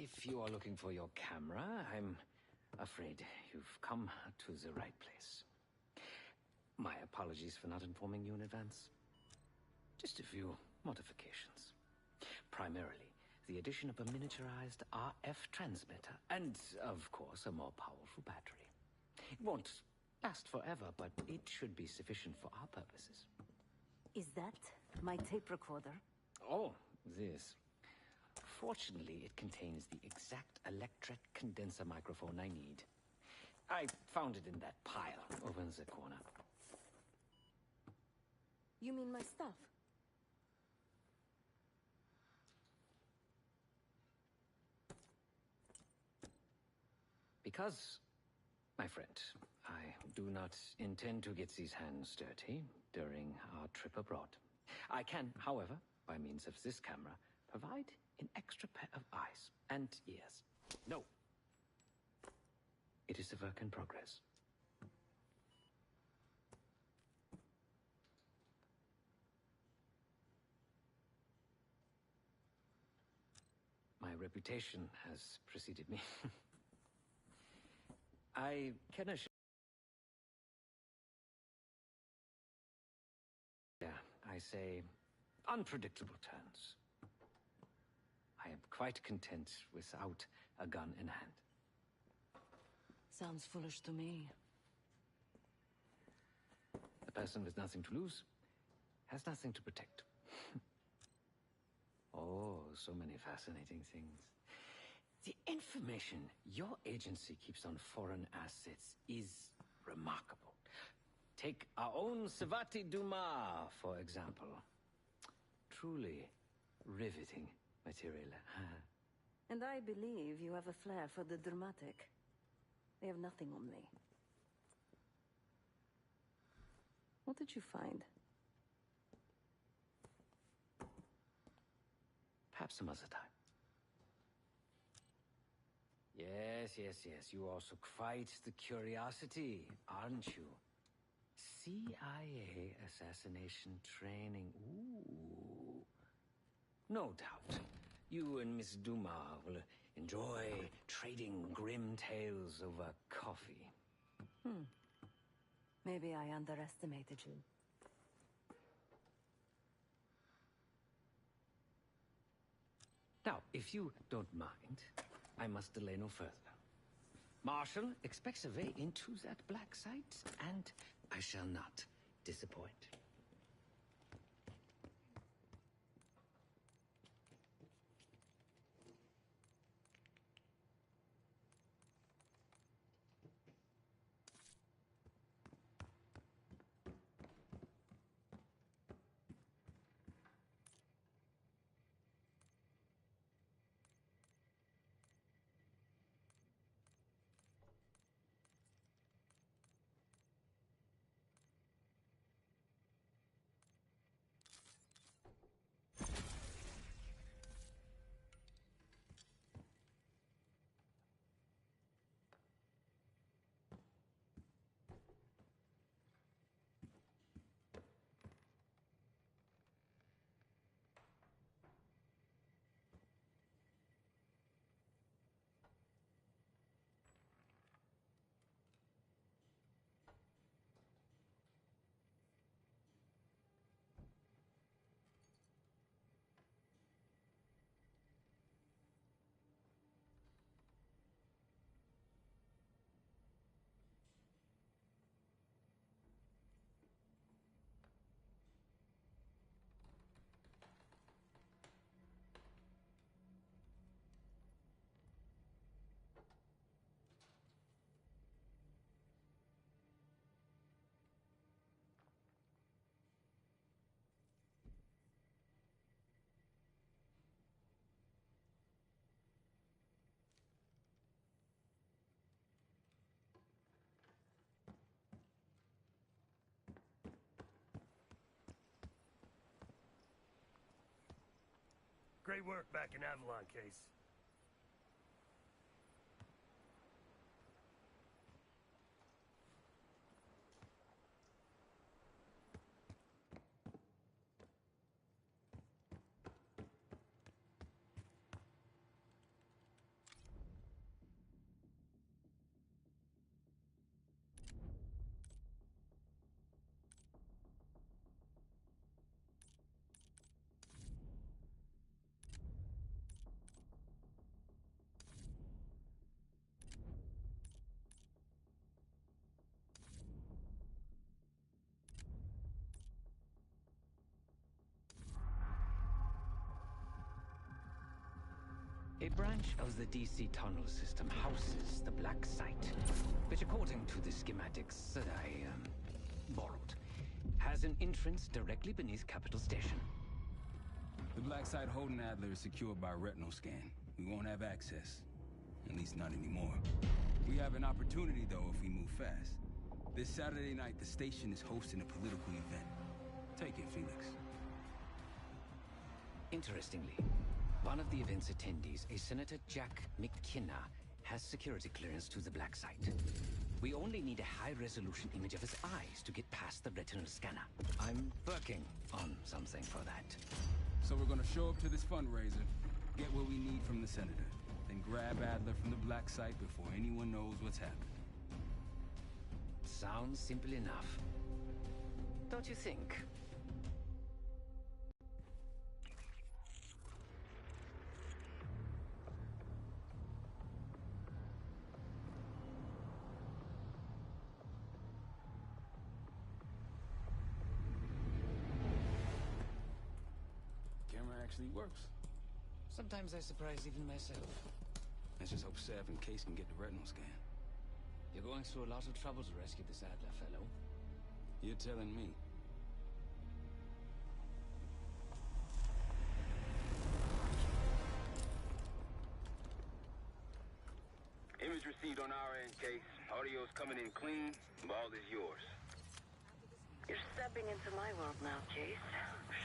If you are looking for your camera, I'm afraid you've come to the right place. My apologies for not informing you in advance. Just a few modifications. Primarily, the addition of a miniaturized RF transmitter, and, of course, a more powerful battery. It won't last forever, but it should be sufficient for our purposes. Is that my tape recorder? Oh, this. Fortunately, it contains the exact electret condenser microphone I need. I found it in that pile over in the corner. You mean my stuff? Because, my friend, I do not intend to get these hands dirty during our trip abroad. I can, however, by means of this camera, provide an extra pair of eyes and ears. No. It is a work in progress. My reputation has preceded me. I can assure... Yeah, I say unpredictable turns. I am quite content without a gun in hand. Sounds foolish to me. A person with nothing to lose has nothing to protect. Oh, so many fascinating things. The information your agency keeps on foreign assets is remarkable. Take our own Savati Dumas, for example. Truly riveting material. And I believe you have a flair for the dramatic. They have nothing on me. What did you find? Perhaps some other time. Yes. You also quite the curiosity, aren't you? CIA assassination training. Ooh. No doubt. You and Miss Dumas will enjoy trading grim tales over coffee. Maybe I underestimated you. Now, if you don't mind, I must delay no further. Marshall expects a way into that black site, and I shall not disappoint. Great work back in Avalon, Case. A branch of the DC tunnel system houses the Black Site, which according to the schematics that I borrowed, has an entrance directly beneath Capital Station. The Black Site holding Adler is secured by retinal scan. We won't have access. At least not anymore. We have an opportunity, though, if we move fast. This Saturday night, the station is hosting a political event. Take it, Felix. Interestingly, one of the event's attendees, a Senator Jack McKenna, has security clearance to the Black Site. We only need a high-resolution image of his eyes to get past the retinal scanner. I'm working on something for that. So we're gonna show up to this fundraiser, get what we need from the Senator, then grab Adler from the Black Site before anyone knows what's happening. Sounds simple enough. Don't you think? actually works. Sometimes I surprise even myself. Let's just hope Seth and Case can get the retinal scan. You're going through a lot of trouble to rescue this Adler fellow. You're telling me. Image received on our end, Case. Audio's coming in clean. Ball is yours. You're stepping into my world now, Case.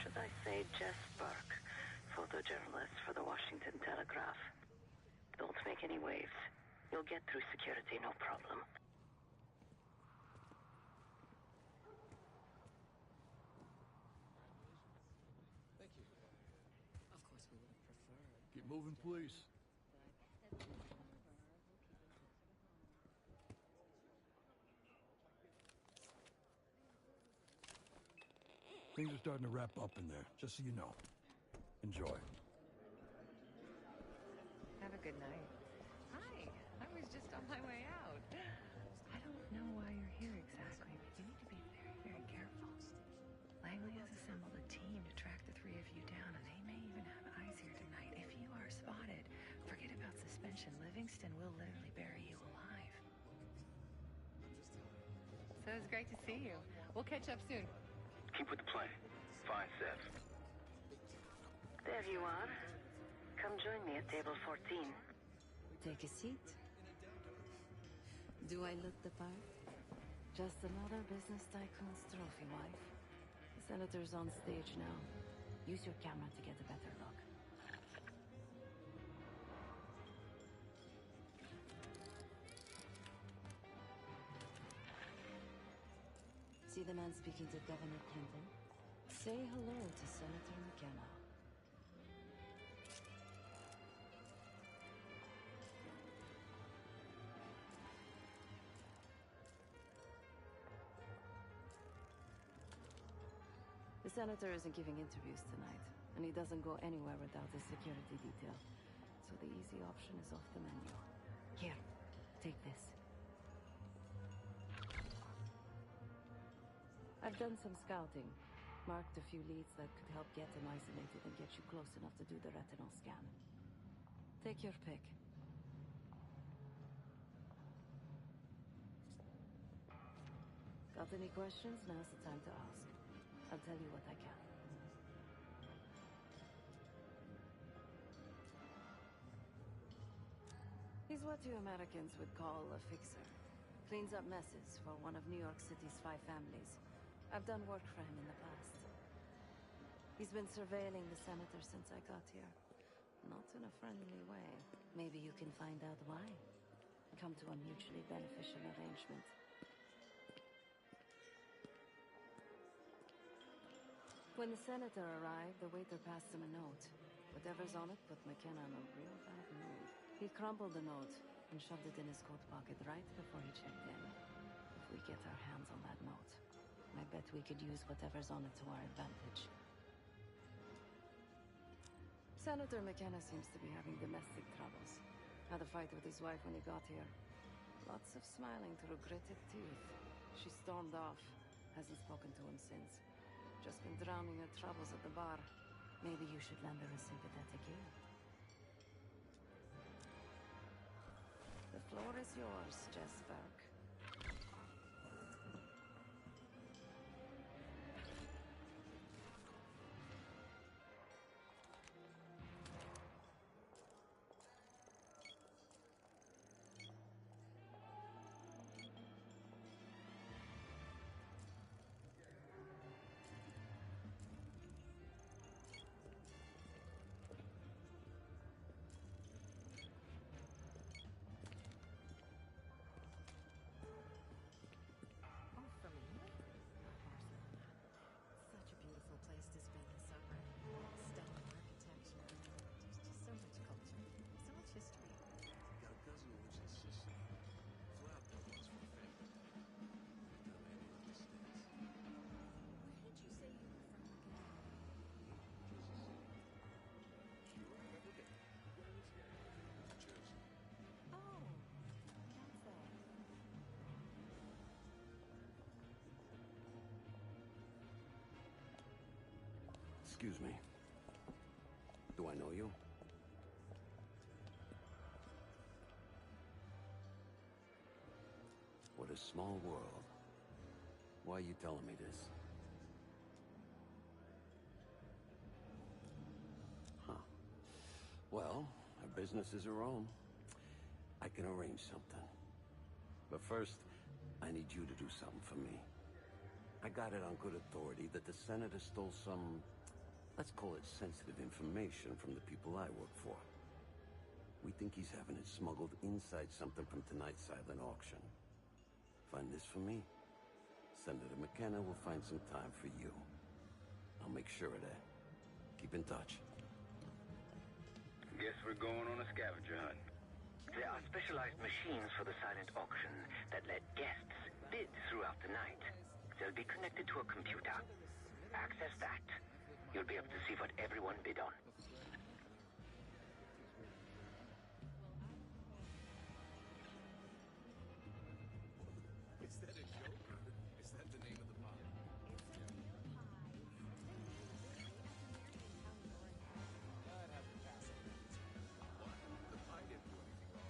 Should I say Jess Burke, photojournalist for the Washington Telegraph. Don't make any waves. You'll get through security, no problem. Thank you. Of course, we would have preferred. Keep moving, please. Things are starting to wrap up in there, just so you know. Enjoy. Have a good night. Hi, I was just on my way out. I don't know why you're here exactly, but you need to be very, very careful. Langley has assembled a team to track the three of you down, and they may even have eyes here tonight. If you are spotted, forget about suspension. Livingston will literally bury you alive. So it's great to see you. We'll catch up soon. Keep with the plan. Find Seth. There you are. Come join me at table 14. Take a seat. Do I look the part? Just another business tycoon's trophy wife. The senator's on stage now. Use your camera to get a better look. See the man speaking to Governor Clinton? Say hello to Senator McKenna. The senator isn't giving interviews tonight, and he doesn't go anywhere without his security detail. So the easy option is off the menu. Here, take this. I've done some scouting. Marked a few leads that could help get him isolated and get you close enough to do the retinal scan. Take your pick. Got any questions? Now's the time to ask. I'll tell you what I can. He's what you Americans would call a fixer. Cleans up messes for one of New York City's 5 families. I've done work for him in the past. He's been surveilling the senator since I got here. Not in a friendly way. Maybe you can find out why. Come to a mutually beneficial arrangement. When the senator arrived, the waiter passed him a note. Whatever's on it put McKenna in a real bad mood. He crumpled the note and shoved it in his coat pocket right before he checked in. If we get our hands on that note, I bet we could use whatever's on it to our advantage. Senator McKenna seems to be having domestic troubles. Had a fight with his wife when he got here. Lots of smiling through gritted teeth. She stormed off. Hasn't spoken to him since. Just been drowning her troubles at the bar. Maybe you should lend her a sympathetic ear. The floor is yours, Jess Burke. Excuse me. Do I know you? What a small world. Why are you telling me this? Huh. Well, our business is her own. I can arrange something. But first, I need you to do something for me. I got it on good authority that the Senator stole some, let's call it sensitive information from the people I work for. We think he's having it smuggled inside something from tonight's silent auction. Find this for me. Senator McKenna will find some time for you. I'll make sure of that. Keep in touch. Guess we're going on a scavenger hunt. There are specialized machines for the silent auction that let guests bid throughout the night. They'll be connected to a computer. Access that. You'll be able to see what everyone bid on. Is that a joke? Is that the name of the pod? I'd have to pass on that. What? The pie didn't do anything wrong.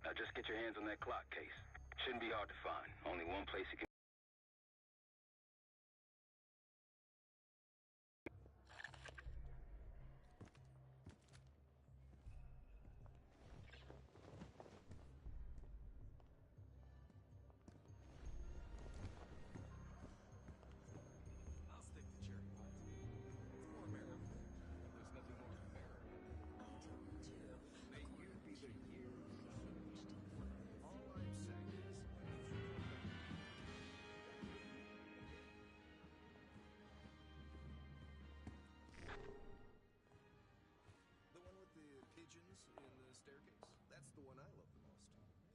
Now just get your hands on that clock case. Shouldn't be hard to find. Only one place you can... I'll stick to cherry pie. It's more American. There's nothing more American. May you be the year. All I'm saying is, the one with the pigeons in the staircase. That's the one I love the most.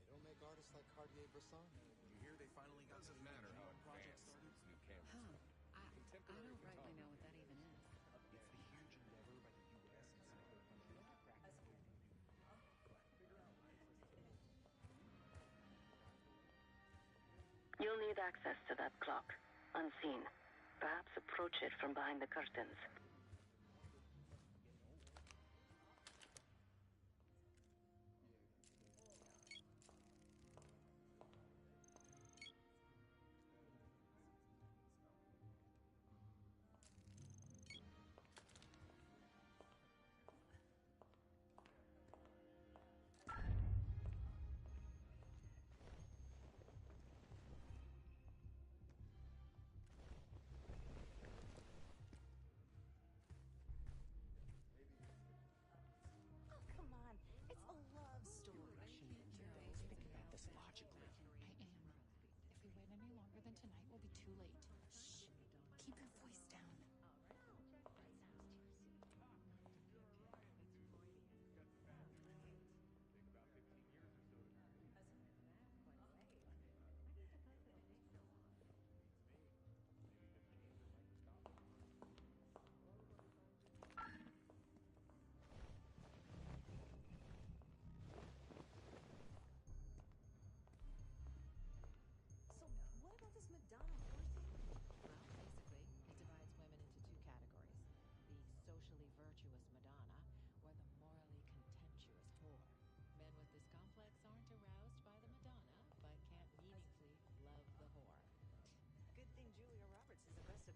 They don't make artists like Cartier-Bresson. You hear they finally got Doesn't matter how advanced these new cameras are. I don't rightly know what that even is. It's the huge endeavor by the U.S. and some other countries to practically You'll need access to that clock, unseen. Perhaps approach it from behind the curtains.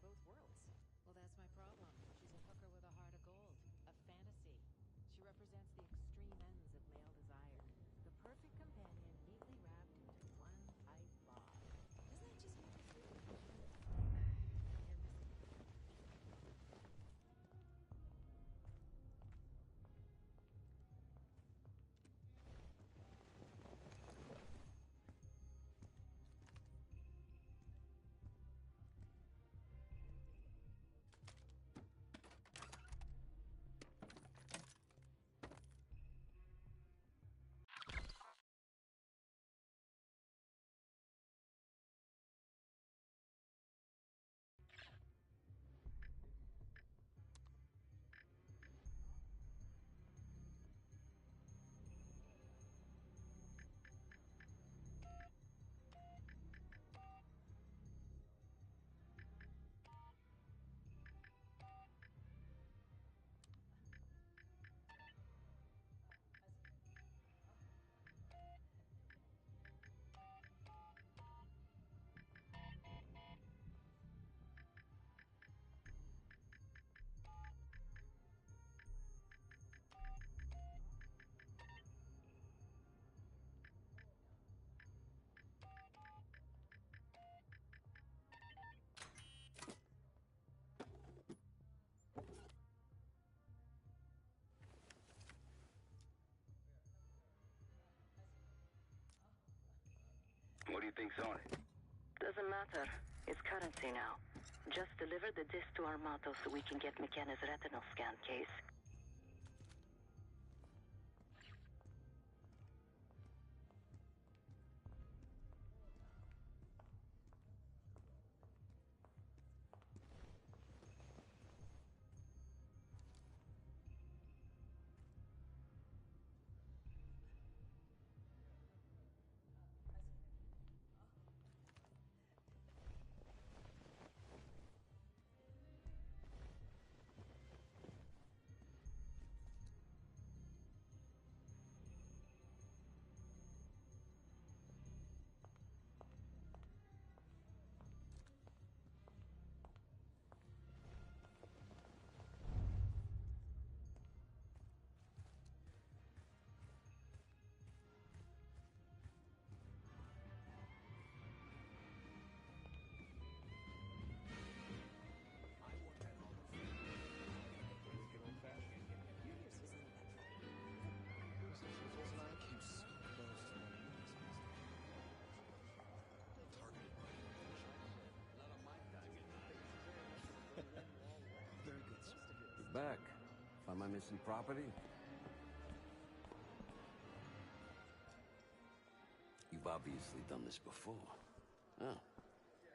of both worlds. Well, that's my problem. She's a hooker with a heart of gold. A fantasy. She represents the extreme ends of male desire. The perfect companion neatly wrapped into one tight bob. Doesn't that just make you feel you're missing it? What do you think's on it? Doesn't matter. It's currency now. Just deliver the disc to Armato so we can get McKenna's retinal scan case. Back. Find my missing property? You've obviously done this before. Oh.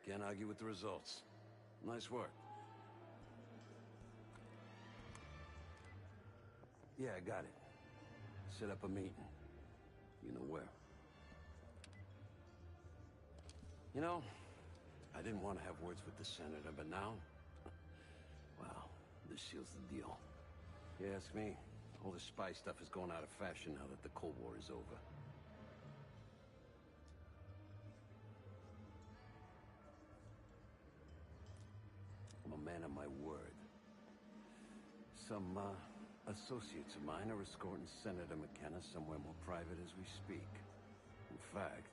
Can't argue with the results. Nice work. Yeah, I got it. Set up a meeting. You know where. You know, I didn't want to have words with the senator, but now... well, this seals the deal. You ask me, all the spy stuff is going out of fashion now that the Cold War is over. I'm a man of my word. Some, associates of mine are escorting Senator McKenna somewhere more private as we speak. In fact,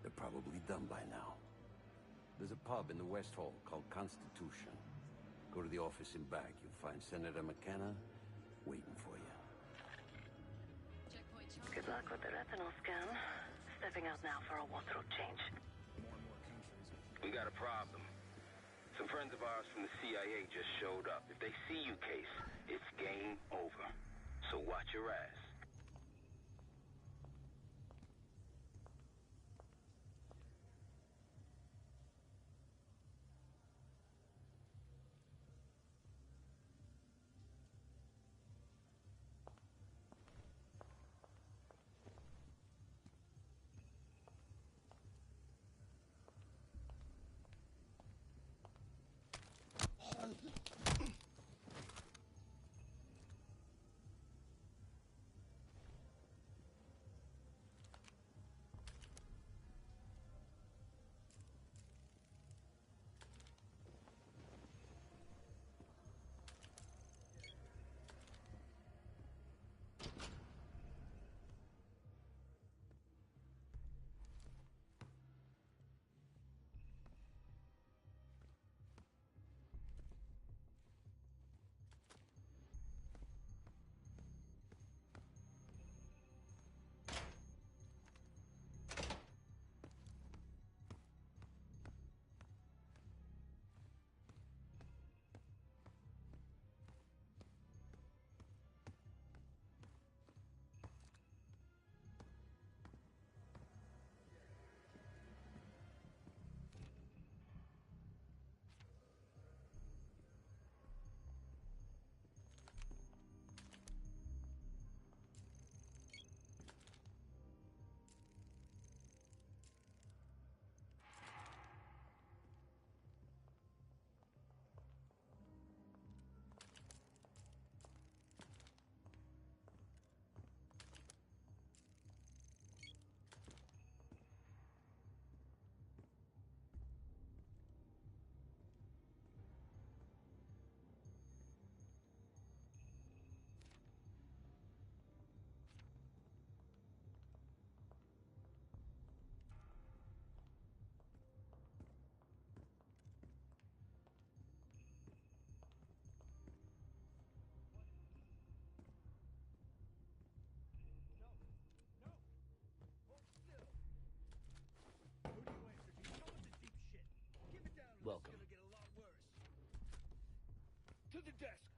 they're probably done by now. There's a pub in the West Hall called Constitution. Go to the office in back. You'll find Senator McKenna waiting for you. Good luck with the retinal scan. Stepping out now for a wardrobe change. We got a problem. Some friends of ours from the CIA just showed up. If they see you, Case, it's game over. So watch your ass.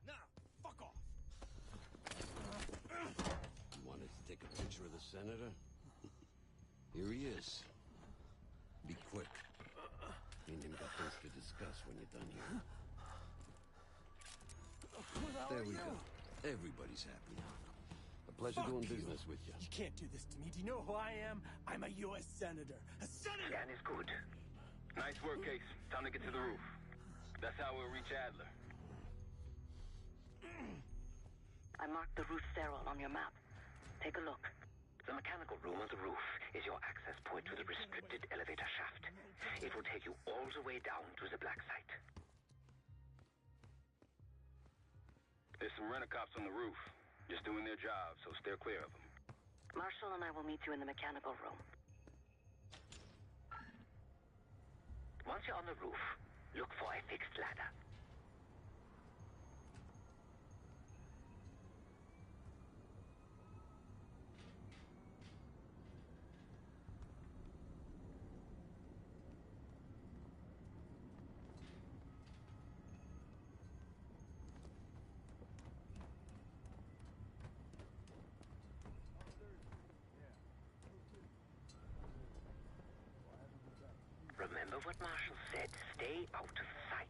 desk. Now, fuck off. You wanted to take a picture of the senator? Here he is. Be quick. Me and him got things to discuss when you're done here. There we go. Everybody's happy now. A pleasure doing business with you. You can't do this to me. Do you know who I am? I'm a U.S. senator. A senator! Scan is good. Nice work, Case. Time to get to the roof. That's how we'll reach Adler. I marked the roof sterile on your map. Take a look. The mechanical room on the roof is your access point to the restricted elevator shaft. It will take you all the way down to the black site. There's some rent-a-cops on the roof. Just doing their job, so steer clear of them. Marshall and I will meet you in the mechanical room. Once you're on the roof, look for a fixed ladder. Remember what Marshall said. Stay out of sight.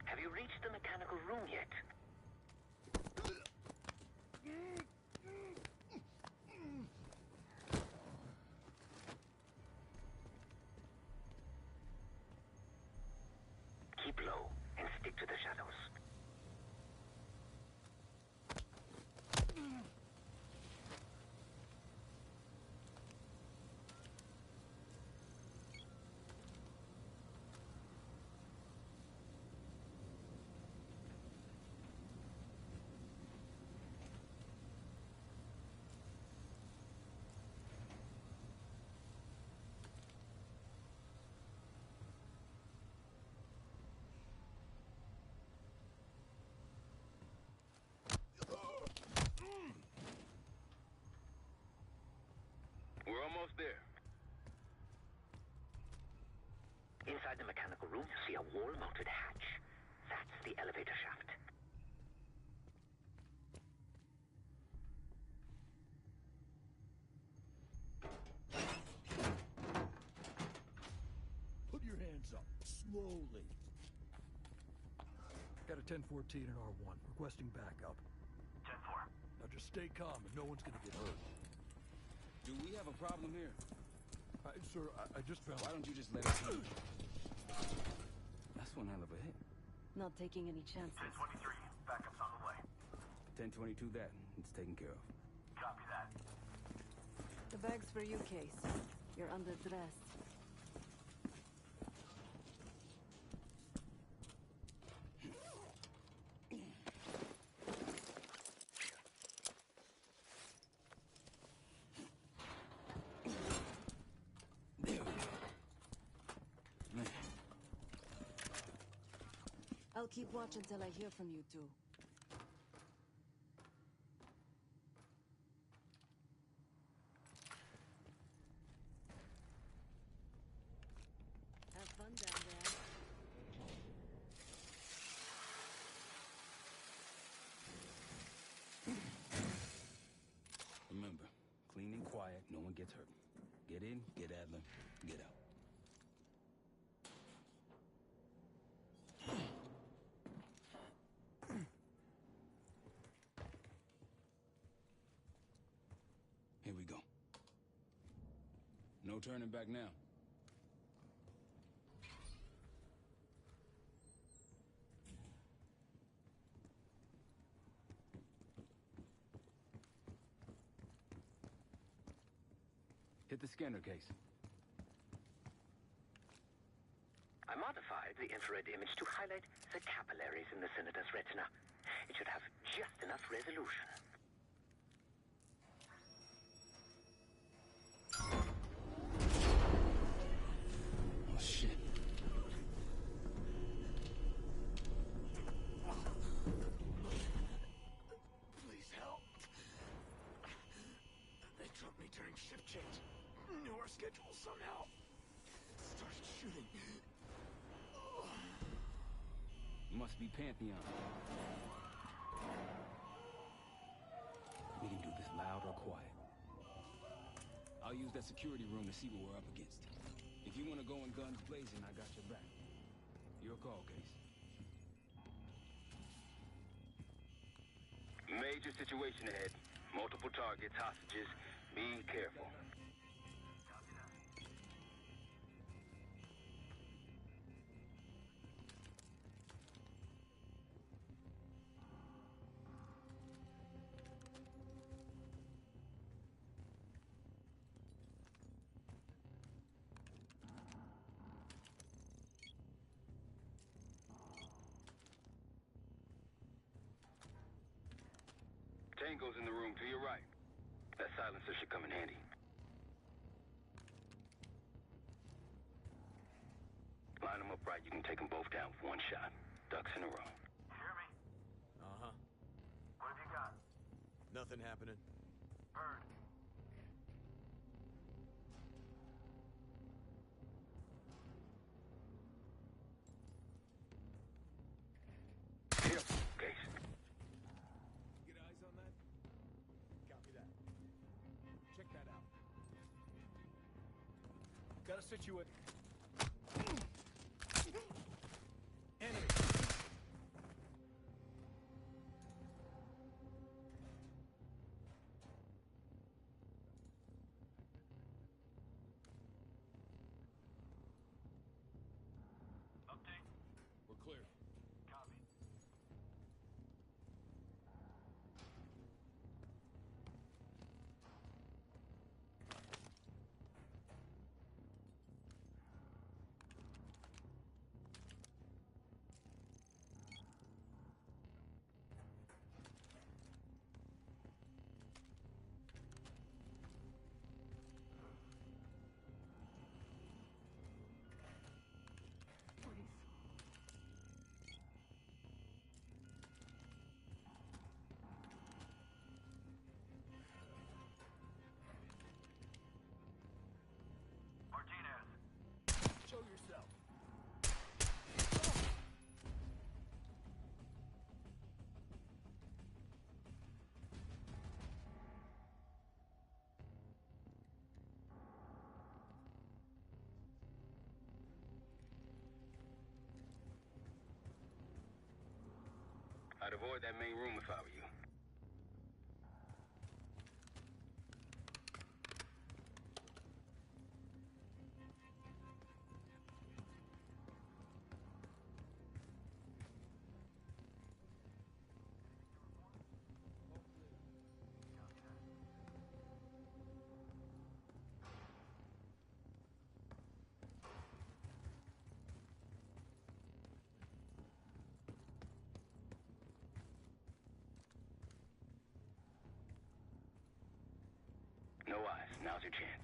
Have you reached the mechanical room yet? Keep low and stick to the shadows. We're almost there. Inside the mechanical room, you see a wall-mounted hatch. That's the elevator shaft. Put your hands up. Slowly. Got a 1014 and R1, requesting backup. 10-4. Now just stay calm and no one's gonna get hurt. Do we have a problem here? Sir, I just found... Why don't you just let us in? That's one hell of a hit. Not taking any chances. 10-23. Backup's on the way. 1022 that. It's taken care of. Copy that. The bag's for you, Case. You're underdressed. I'll keep watch until I hear from you two. Have fun down there. Remember, clean and quiet, no one gets hurt. Get in, get Adler, get out. Here we go. No turning back now. Hit the scanner case. I modified the infrared image to highlight the capillaries in the senator's retina. It should have just enough resolution. Oh, shit. Please help. They dropped me during shift change. Knew our schedule somehow. Started shooting. Must be Pantheon. We can do this loud or quiet. I'll use that security room to see what we're up against. If you want to go in guns blazing, I got your back. Your call, Case. Major situation ahead. Multiple targets, hostages. Be careful. Tango's in the room to your right. That silencer should come in handy. Line them up right, you can take them both down with one shot. Ducks in a row. Hear me? Uh-huh. What have you got? Nothing happening. Heard. Here, Case. Get eyes on that? Copy that. Check that out. Gotta situate. Enemy. Update. We're clear. Copy. Martinez. Show yourself. I'd avoid that main room if I were you. No eyes. Now's your chance.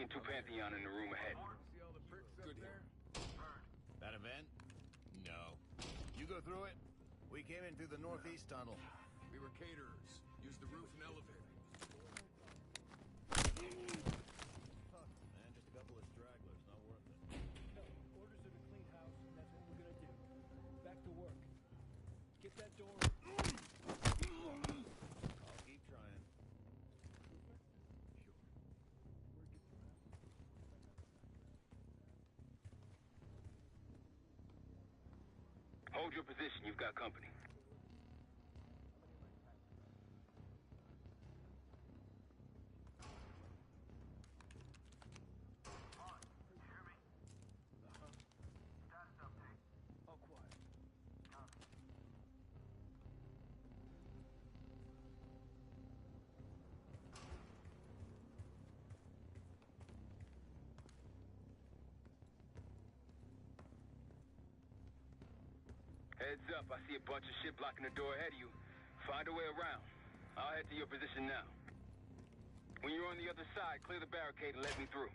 Agent 2 Pantheon in the room ahead. See all the pricks up Good there? That event? No. You go through it? We came in through the northeast tunnel. We were caterers. Used the roof and elevator. Fuck, man, just a couple of stragglers, not worth it. No, orders are to clean house, and that's what we're gonna do. Back to work. Get that door. I'll keep trying. Hold your position. You've got company. All quiet. Heads up. I see a bunch of shit blocking the door ahead of you. Find a way around. I'll head to your position now. When you're on the other side, clear the barricade and let me through.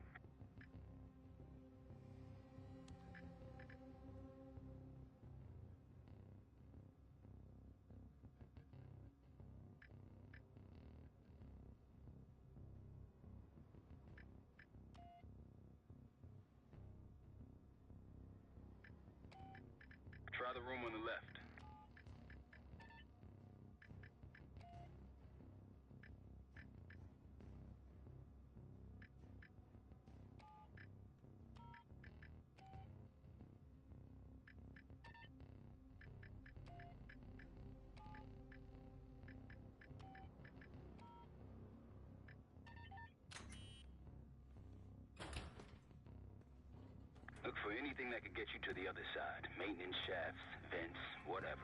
Try the room on the left. Look for anything that could get you to the other side. Maintenance shafts, vents, whatever.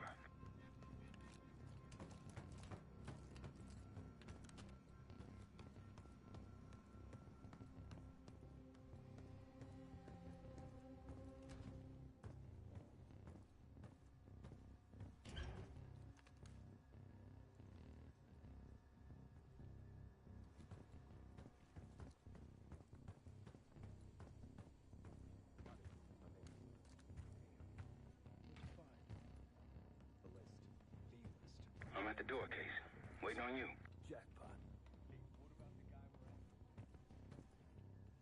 I'm at the door, Case. Waiting on you. Jackpot. What about the guy we're after?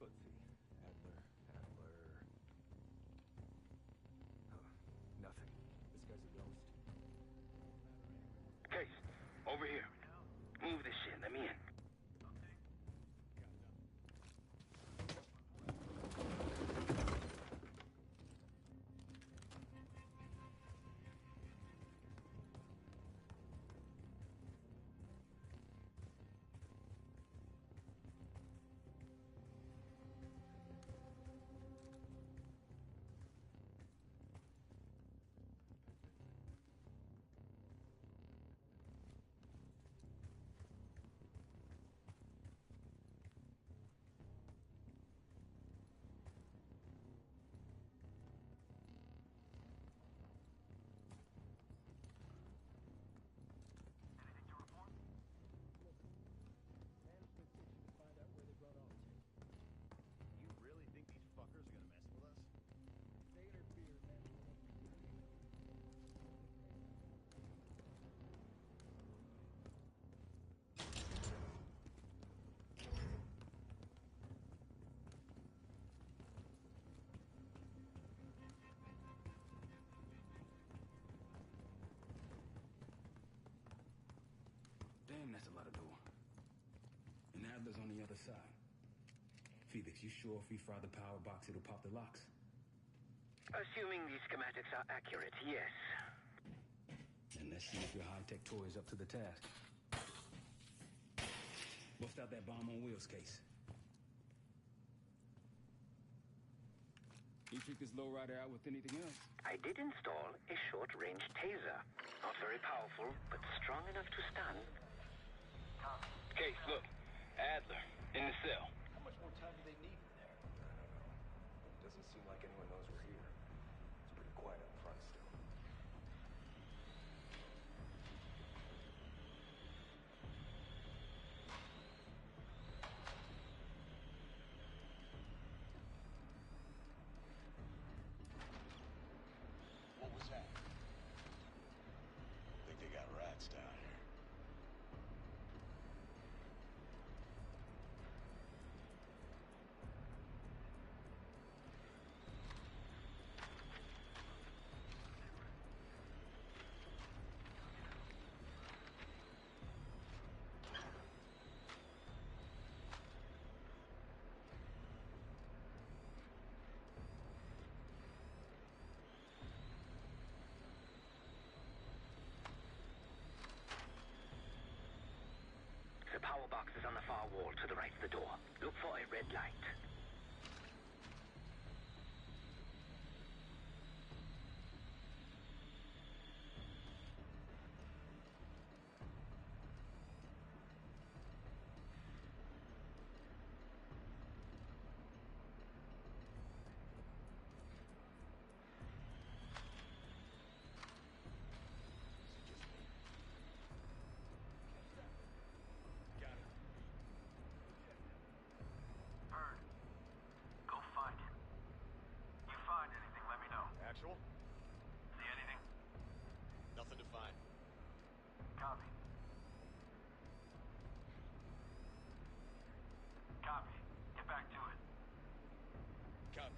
Let's see. Adler. Nothing. This guy's a ghost. Case, over here. Move this shit. Let me in. You really think these fuckers are gonna mess with us? Damn, that's a lot of door. And Adler's on the other side. Felix, you sure if we fry the power box, it'll pop the locks? Assuming these schematics are accurate, yes. And let's see if your high-tech toy is up to the task. Bust out that bomb on wheels case. You took this lowrider out with anything else? I did install a short-range taser. Not very powerful, but strong enough to stun. Case, look. Adler, in the cell. How much more time do they need in there? Doesn't seem like anyone knows we're here. It's pretty quiet up front still. box is on the far wall to the right of the door. Look for a red light. Actual? See anything? Nothing to find. Copy. Copy. Get back to it. Copy.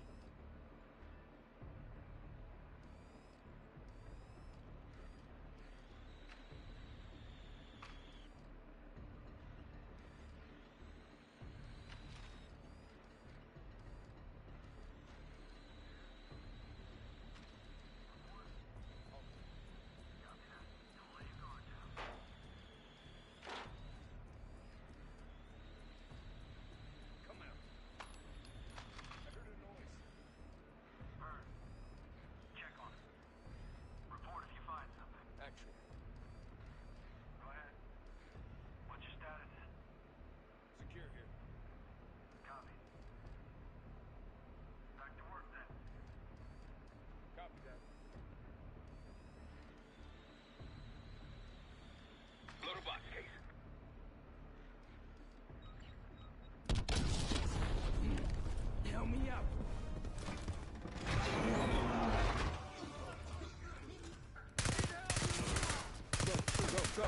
Loader box case. Help me out. Go.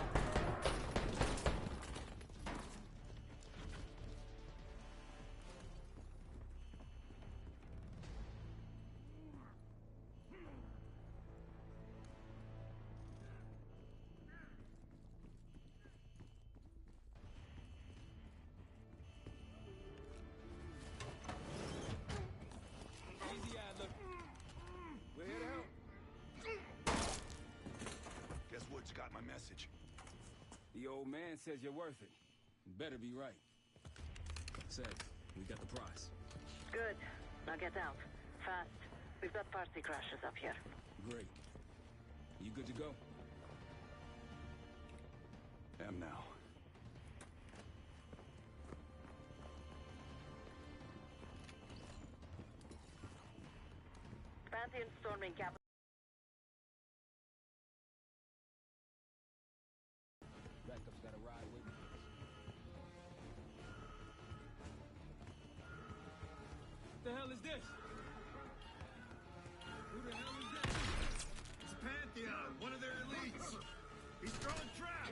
Easy, Adler. We're here to help. Guess Woods got my message. The old man says you're worth it. You better be right. Say, we got the prize. Good. Now get out. Fast. We've got party crashes up here. Great. You good to go? Am now. Pantheon storming capital. Backup's got a ride with me. What the hell is this? Who the hell is this? It's Pantheon, one of their elites. He's throwing traps.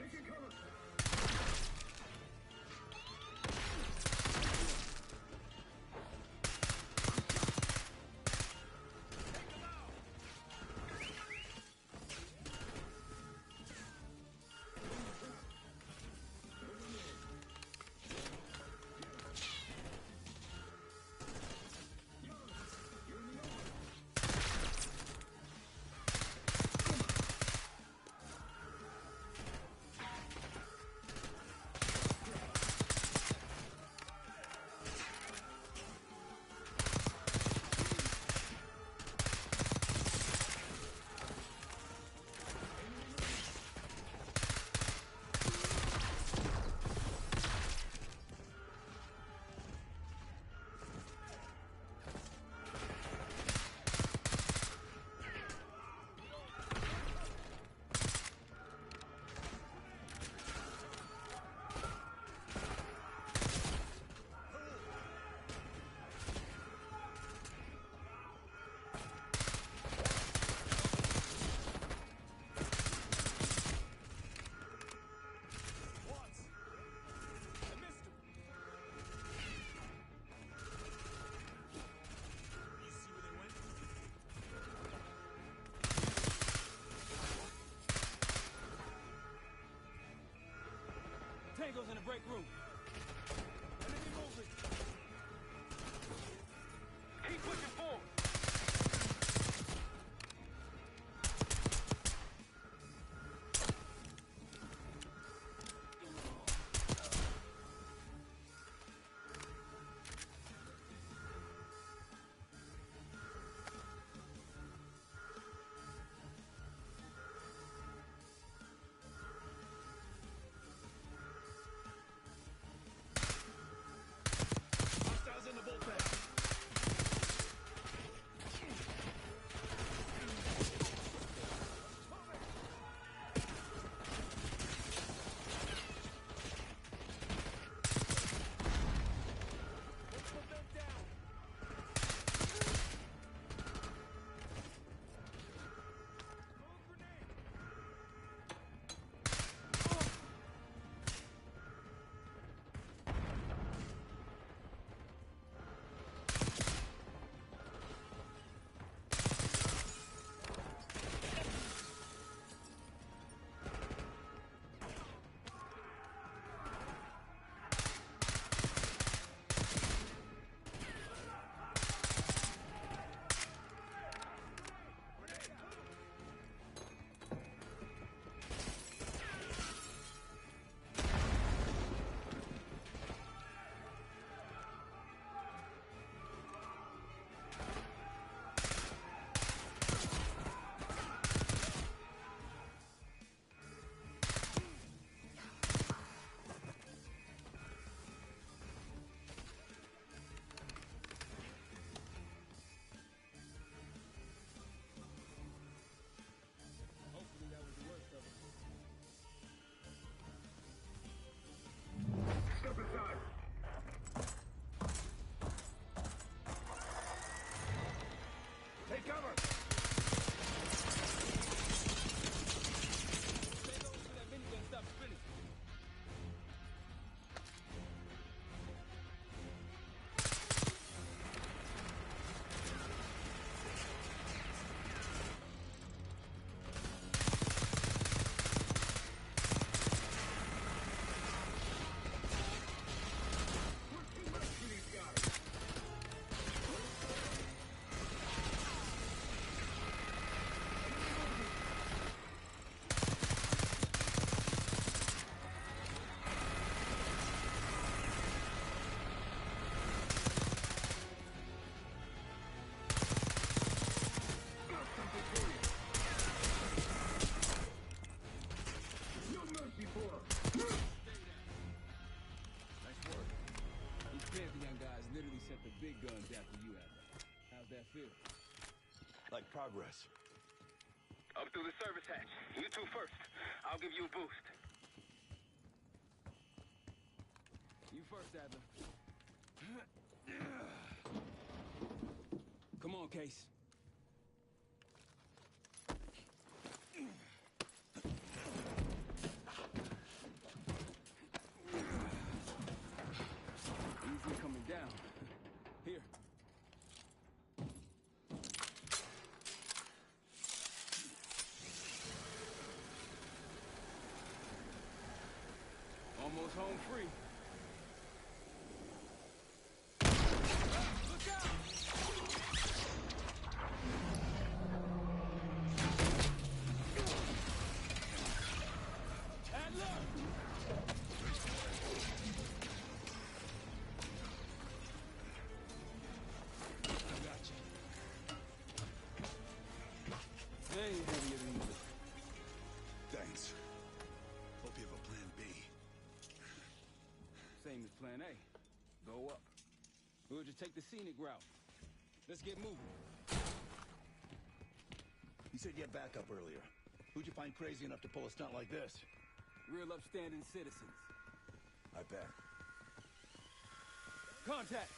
Tango's in the break room. Enemy moving. Keep pushing forward. feel? Like progress. Up through the service hatch. You two first. I'll give you a boost. You first, Adler. Come on, Case. Easy coming down. Here. Almost home free. Look out! Adler! I got you. They ain't heavier than you. Thanks. Hope you have a plan B. Same as plan A. Go up. We'll just take the scenic route. Let's get moving. You said you had backup earlier. Who'd you find crazy enough to pull a stunt like this? Real upstanding citizens. I bet. Contact!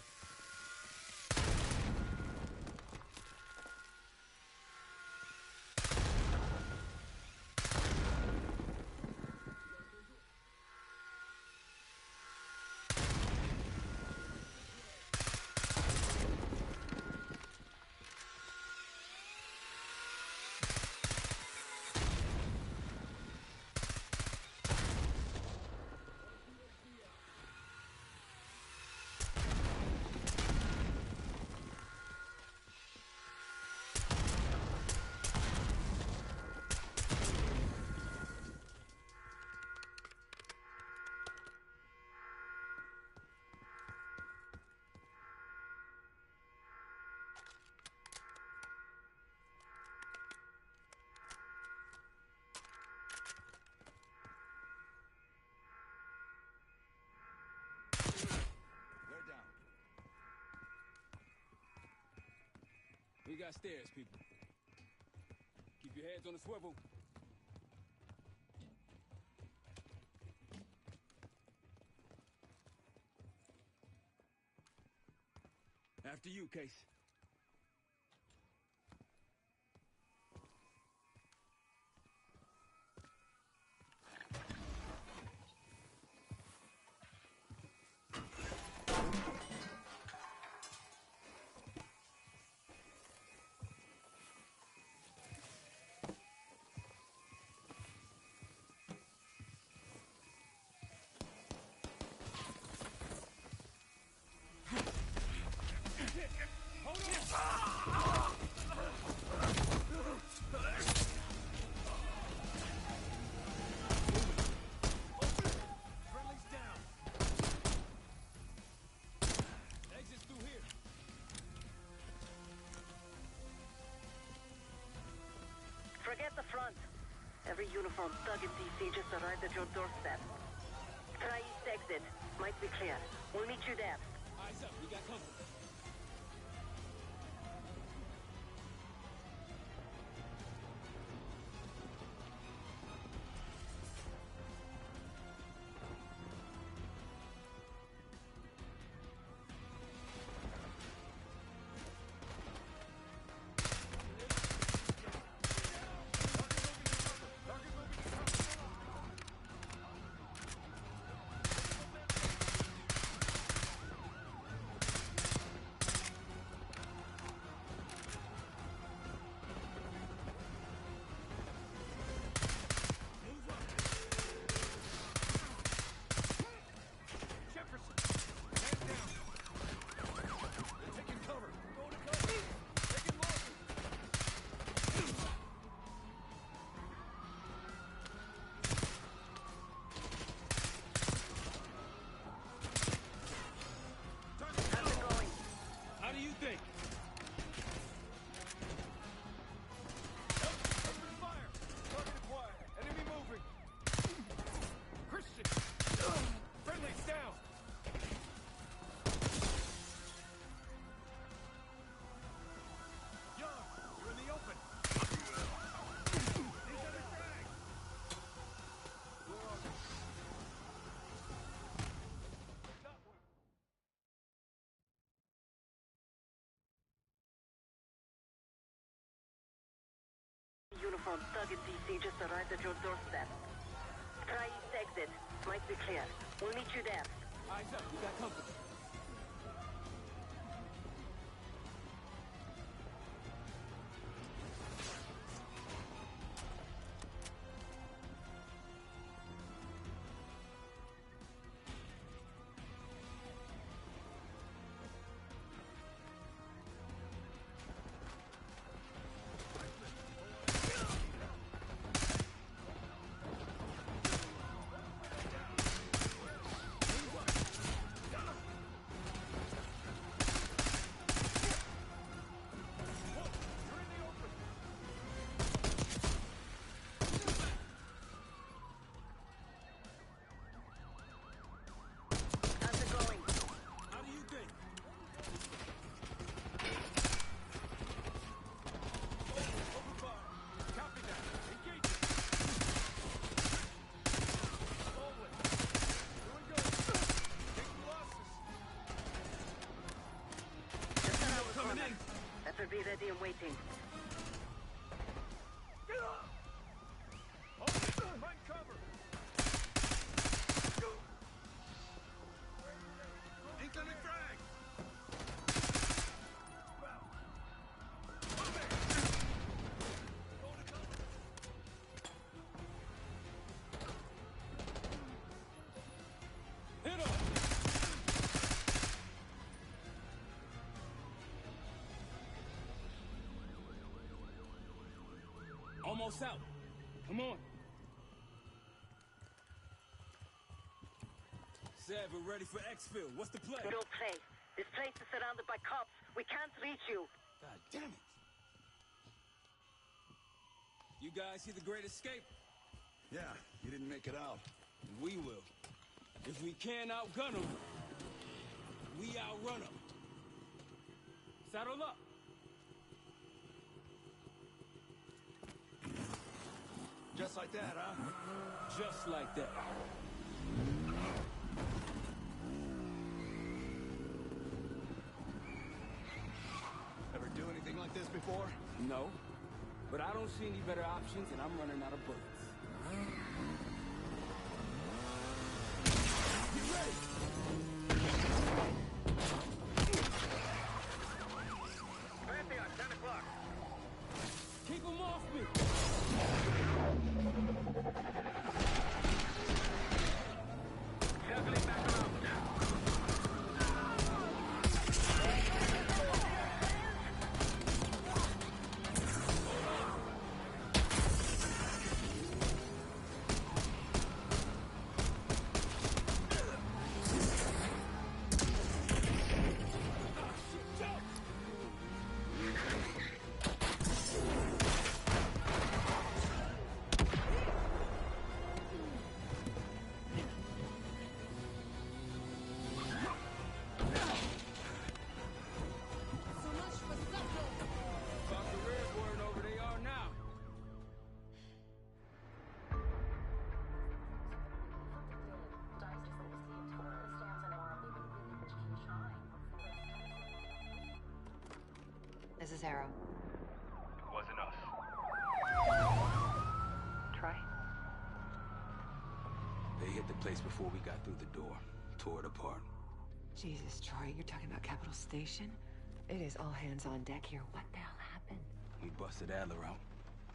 They're down. We got stairs, people. Keep your heads on the swivel. After you, Case. Friendly's down. Exit's through here. Forget the front. Every uniformed thug in DC just arrived at your doorstep. Try east exit. Might be clear. We'll meet you there. Eyes up, we got company. from Thug and DC just arrived at your doorstep. Try east exit. Might be clear. We'll meet you there. Eyes up, we got company. Be ready and waiting. Find cover! Incoming frag! Hit him! Almost out. Come on. Sev, we're ready for exfil. What's the play? No play. This place is surrounded by cops. We can't reach you. God damn it. You guys see the Great Escape? Yeah, you didn't make it out. We will. If we can't outgun them, we outrun them. Saddle up. Just like that, huh? Just like that. Ever do anything like this before? No. But I don't see any better options, and I'm running out of bullets. Get ready! Pantheon, 10 o'clock. Keep them off me! Circling back around. This is Arrow. It wasn't us. Troy? They hit the place before we got through the door. Tore it apart. Jesus, Troy, you're talking about Capital Station? It is all hands on deck here. What the hell happened? We busted Adler out.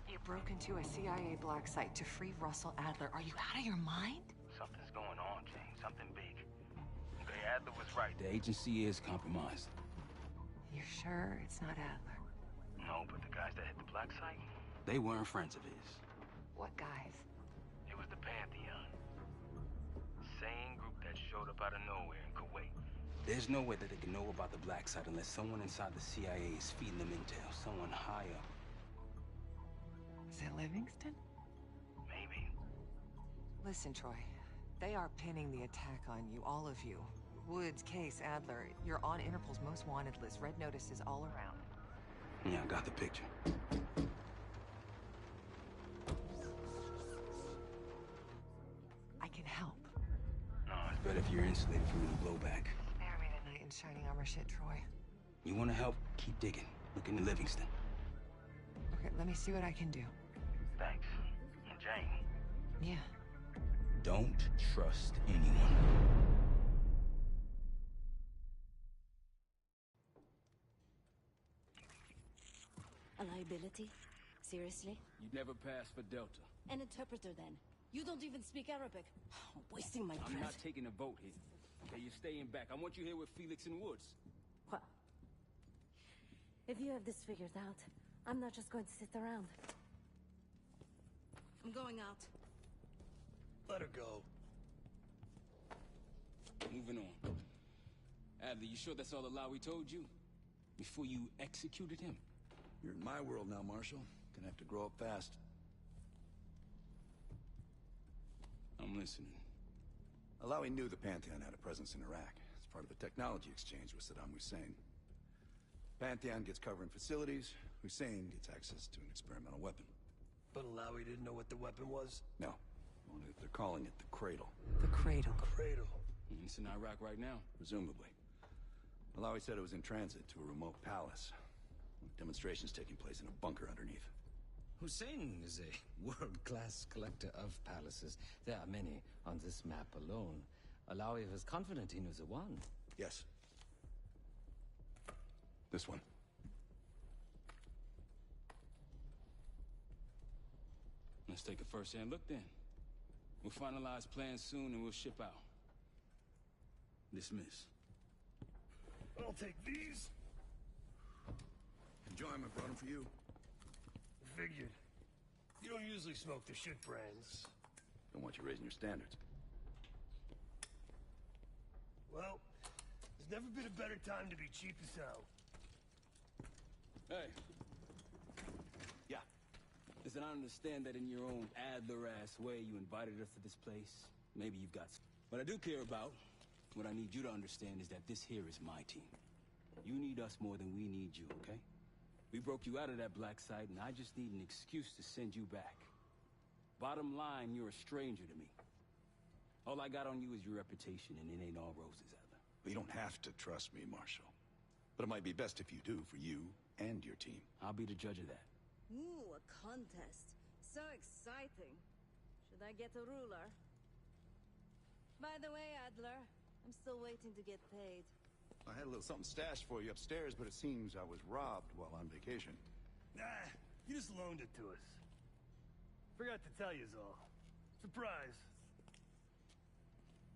You broke into a CIA black site to free Russell Adler. Are you out of your mind? Something's going on, Jane. Something big. Okay, Adler was right. The agency is compromised. You're sure it's not Adler? No, but the guys that hit the black site? They weren't friends of his. What guys? It was the Pantheon. Same group that showed up out of nowhere in Kuwait. There's no way that they can know about the black site unless someone inside the CIA is feeding them intel. Someone high up. Is it Livingston? Maybe. Listen, Troy. They are pinning the attack on you, all of you. Woods, Case, Adler. You're on Interpol's most wanted list. Red notices all around. Yeah, I got the picture. I can help. No, it's better if you're insulated from any blowback. Spare me tonight in shining armor shit, Troy. You want to help? Keep digging. Look into Livingston. Okay, let me see what I can do. Thanks. And Jane. Yeah. Don't trust anyone. A liability? Seriously? You'd never pass for Delta. An interpreter then. You don't even speak Arabic. Wasting my breath. I'm not taking a vote here. Okay, you're staying back. I want you here with Felix and Woods. What? If you have this figured out, I'm not just going to sit around. I'm going out. Let her go. Moving on. Adler, you sure that's all the lie we told you? Before you executed him? You're in my world now, Marshal. Gonna have to grow up fast. I'm listening. Alawi knew the Pantheon had a presence in Iraq. It's part of a technology exchange with Saddam Hussein. Pantheon gets cover in facilities. Hussein gets access to an experimental weapon. But Alawi didn't know what the weapon was? No. Only that they're calling it the Cradle. The Cradle. Cradle. It's in Iraq right now. Presumably. Alawi said it was in transit to a remote palace. Demonstrations taking place in a bunker underneath. Hussein is a world-class collector of palaces. There are many on this map alone. Alawi was confident he knew the one. Yes. This one. Let's take a first-hand look then. We'll finalize plans soon and we'll ship out. Dismiss. I'll take these. Enjoy them. I brought them for you. Figured. You don't usually smoke the shit brands. Don't want you raising your standards. Well, there's never been a better time to be cheap as hell. Hey. Yeah. Listen, I understand that in your own Adler-ass way you invited us to this place. Maybe you've got... What I do care about, what I need you to understand is that this here is my team. You need us more than we need you, okay? We broke you out of that black site, and I just need an excuse to send you back. Bottom line, you're a stranger to me. All I got on you is your reputation, and it ain't all roses, Adler. But you don't have to trust me, Marshal. But it might be best if you do, for you and your team. I'll be the judge of that. Ooh, a contest. So exciting. Should I get a ruler? By the way, Adler, I'm still waiting to get paid. I had a little something stashed for you upstairs, but it seems I was robbed while on vacation. Nah, you just loaned it to us. Forgot to tell yous all. Surprise.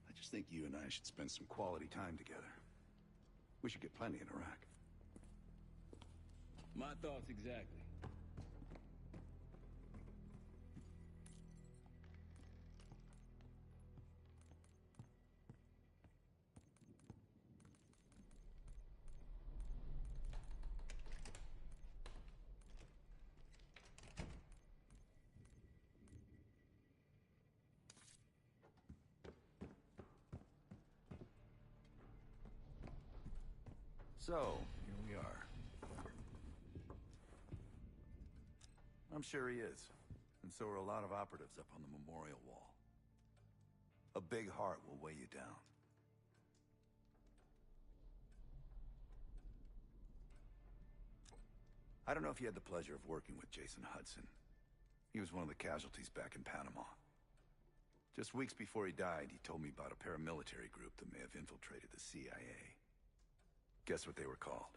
I just think you and I should spend some quality time together. We should get plenty in Iraq. My thoughts exactly. So, here we are. I'm sure he is. And so are a lot of operatives up on the memorial wall. A big heart will weigh you down. I don't know if you had the pleasure of working with Jason Hudson. He was one of the casualties back in Panama. Just weeks before he died, he told me about a paramilitary group that may have infiltrated the CIA. Guess what they were called?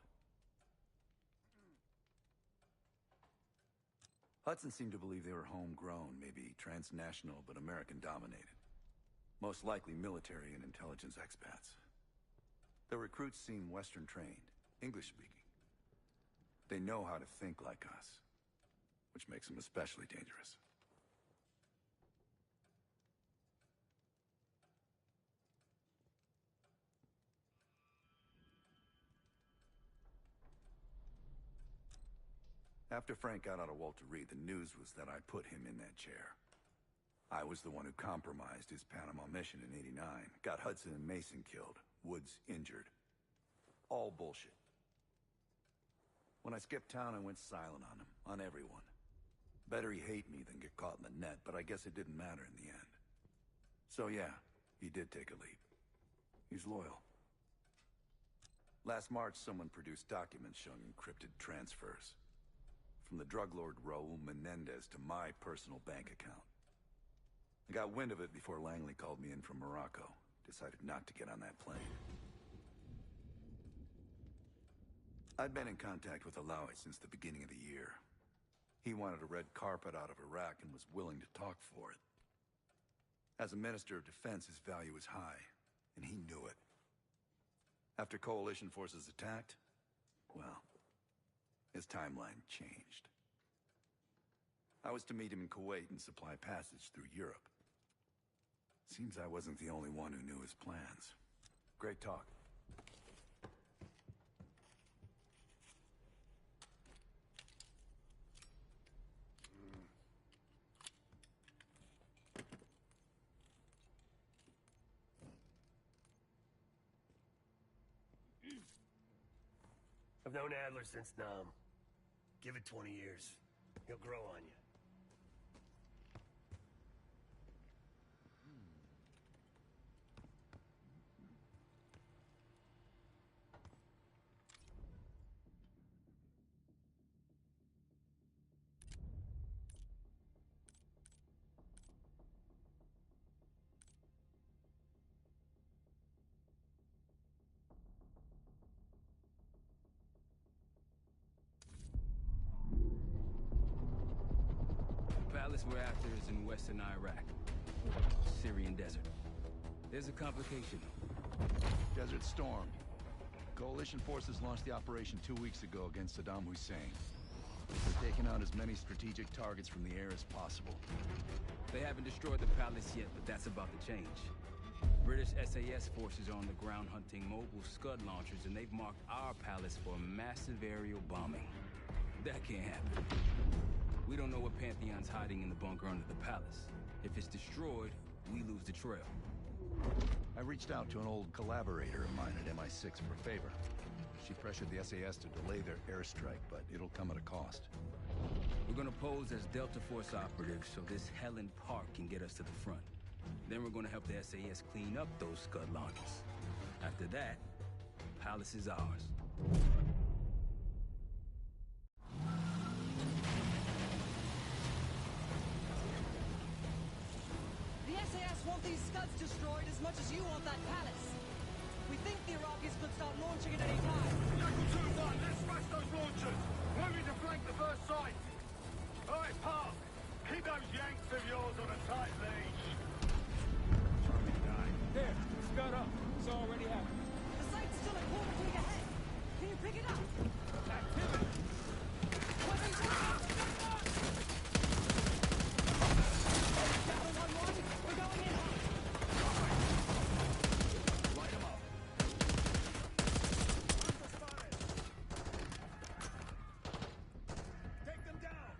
Hudson seemed to believe they were homegrown, maybe transnational, but American-dominated. Most likely military and intelligence expats. The recruits seem Western-trained, English-speaking. They know how to think like us, which makes them especially dangerous. After Frank got out of Walter Reed, the news was that I put him in that chair. I was the one who compromised his Panama mission in '89, got Hudson and Mason killed, Woods injured. All bullshit. When I skipped town, I went silent on him, on everyone. Better he hate me than get caught in the net, but I guess it didn't matter in the end. So yeah, he did take a leap. He's loyal. Last March, someone produced documents showing encrypted transfers. from the drug lord Raul Menendez to my personal bank account. I got wind of it before Langley called me in from Morocco. Decided not to get on that plane. I'd been in contact with Alawi since the beginning of the year. He wanted a red carpet out of Iraq and was willing to talk for it. As a Minister of Defense, his value was high, and he knew it. After coalition forces attacked, well, his timeline changed. I was to meet him in Kuwait and supply passage through Europe. Seems I wasn't the only one who knew his plans. Great talk. I've known Adler since Nam. Give it 20 years. He'll grow on you. Palace we're after is in western Iraq. Syrian desert. There's a complication, though. Desert Storm. Coalition forces launched the operation 2 weeks ago against Saddam Hussein. They're taking out as many strategic targets from the air as possible. They haven't destroyed the palace yet, but that's about to change. British SAS forces are on the ground hunting mobile Scud launchers, and they've marked our palace for massive aerial bombing. That can't happen. We don't know what Pantheon's hiding in the bunker under the palace. If it's destroyed, we lose the trail. I reached out to an old collaborator of mine at MI6 for a favor. She pressured the SAS to delay their airstrike, but it'll come at a cost. We're gonna pose as Delta Force operatives so this Helen Park can get us to the front. Then we're gonna help the SAS clean up those Scud launchers. After that, palace is ours. The SAS want these Scuds destroyed as much as you want that palace. We think the Iraqis could start launching at any time. Jackal 2-1, let's smash those launchers! Moving to flank the first site! Alright, Park! Keep those Yanks of yours on a tight leash! Charming guy. There, Scud up. It's already happened. The site's still a quarter league ahead. Can you pick it up? Activity! Jackal 1-1, we're going in. Light them up. Take them down!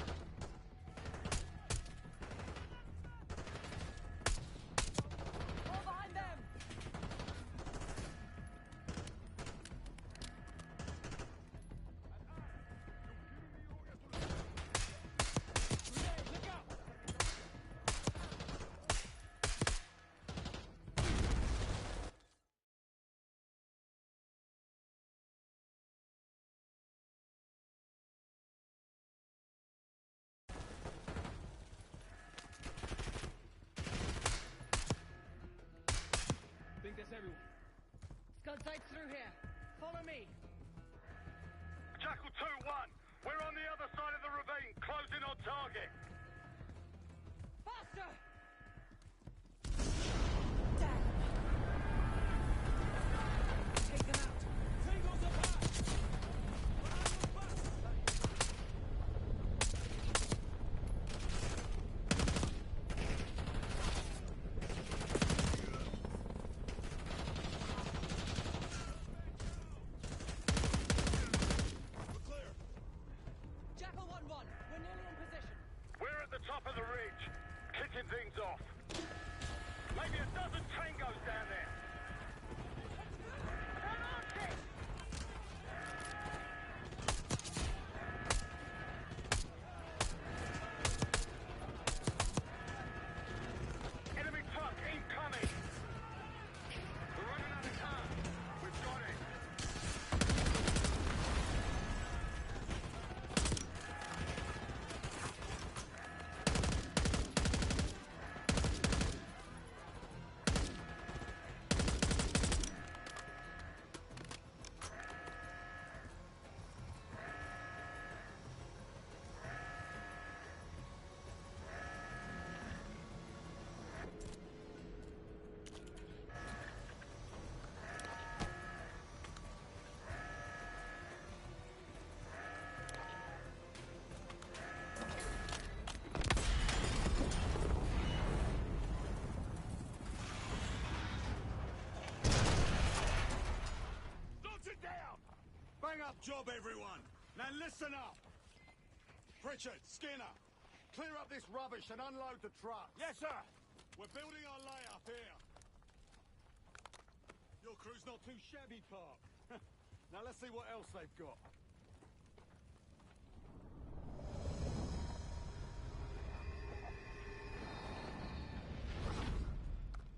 All behind them. Look out! Think that's everyone. Scud site's through here. Follow me. Jackal 2-1, we're on the other side of the ravine, closing on target! Faster! Take them out. Tango's up high! Jackal 1-1, we're nearly in position. We're at the top of the ridge. Kitchen's in Tough job, everyone. Now listen up. Pritchard, Skinner, clear up this rubbish and unload the truck. Yes, sir. We're building our layup here. Your crew's not too shabby, Park. Now let's see what else they've got.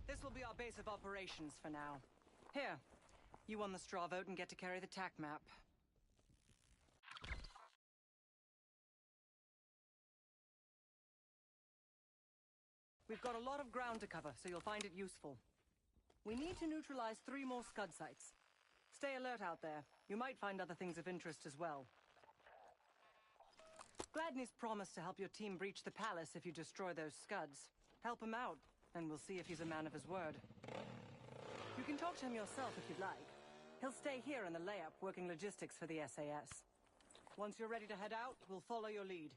This will be our base of operations for now. Here, you won the straw vote and get to carry the TAC map. We've got a lot of ground to cover, so you'll find it useful. We need to neutralize 3 more Scud sites. Stay alert out there. You might find other things of interest as well. Gladney's promised to help your team breach the palace if you destroy those Scuds. Help him out, and we'll see if he's a man of his word. You can talk to him yourself if you'd like. He'll stay here in the layup, working logistics for the SAS. Once you're ready to head out, we'll follow your lead.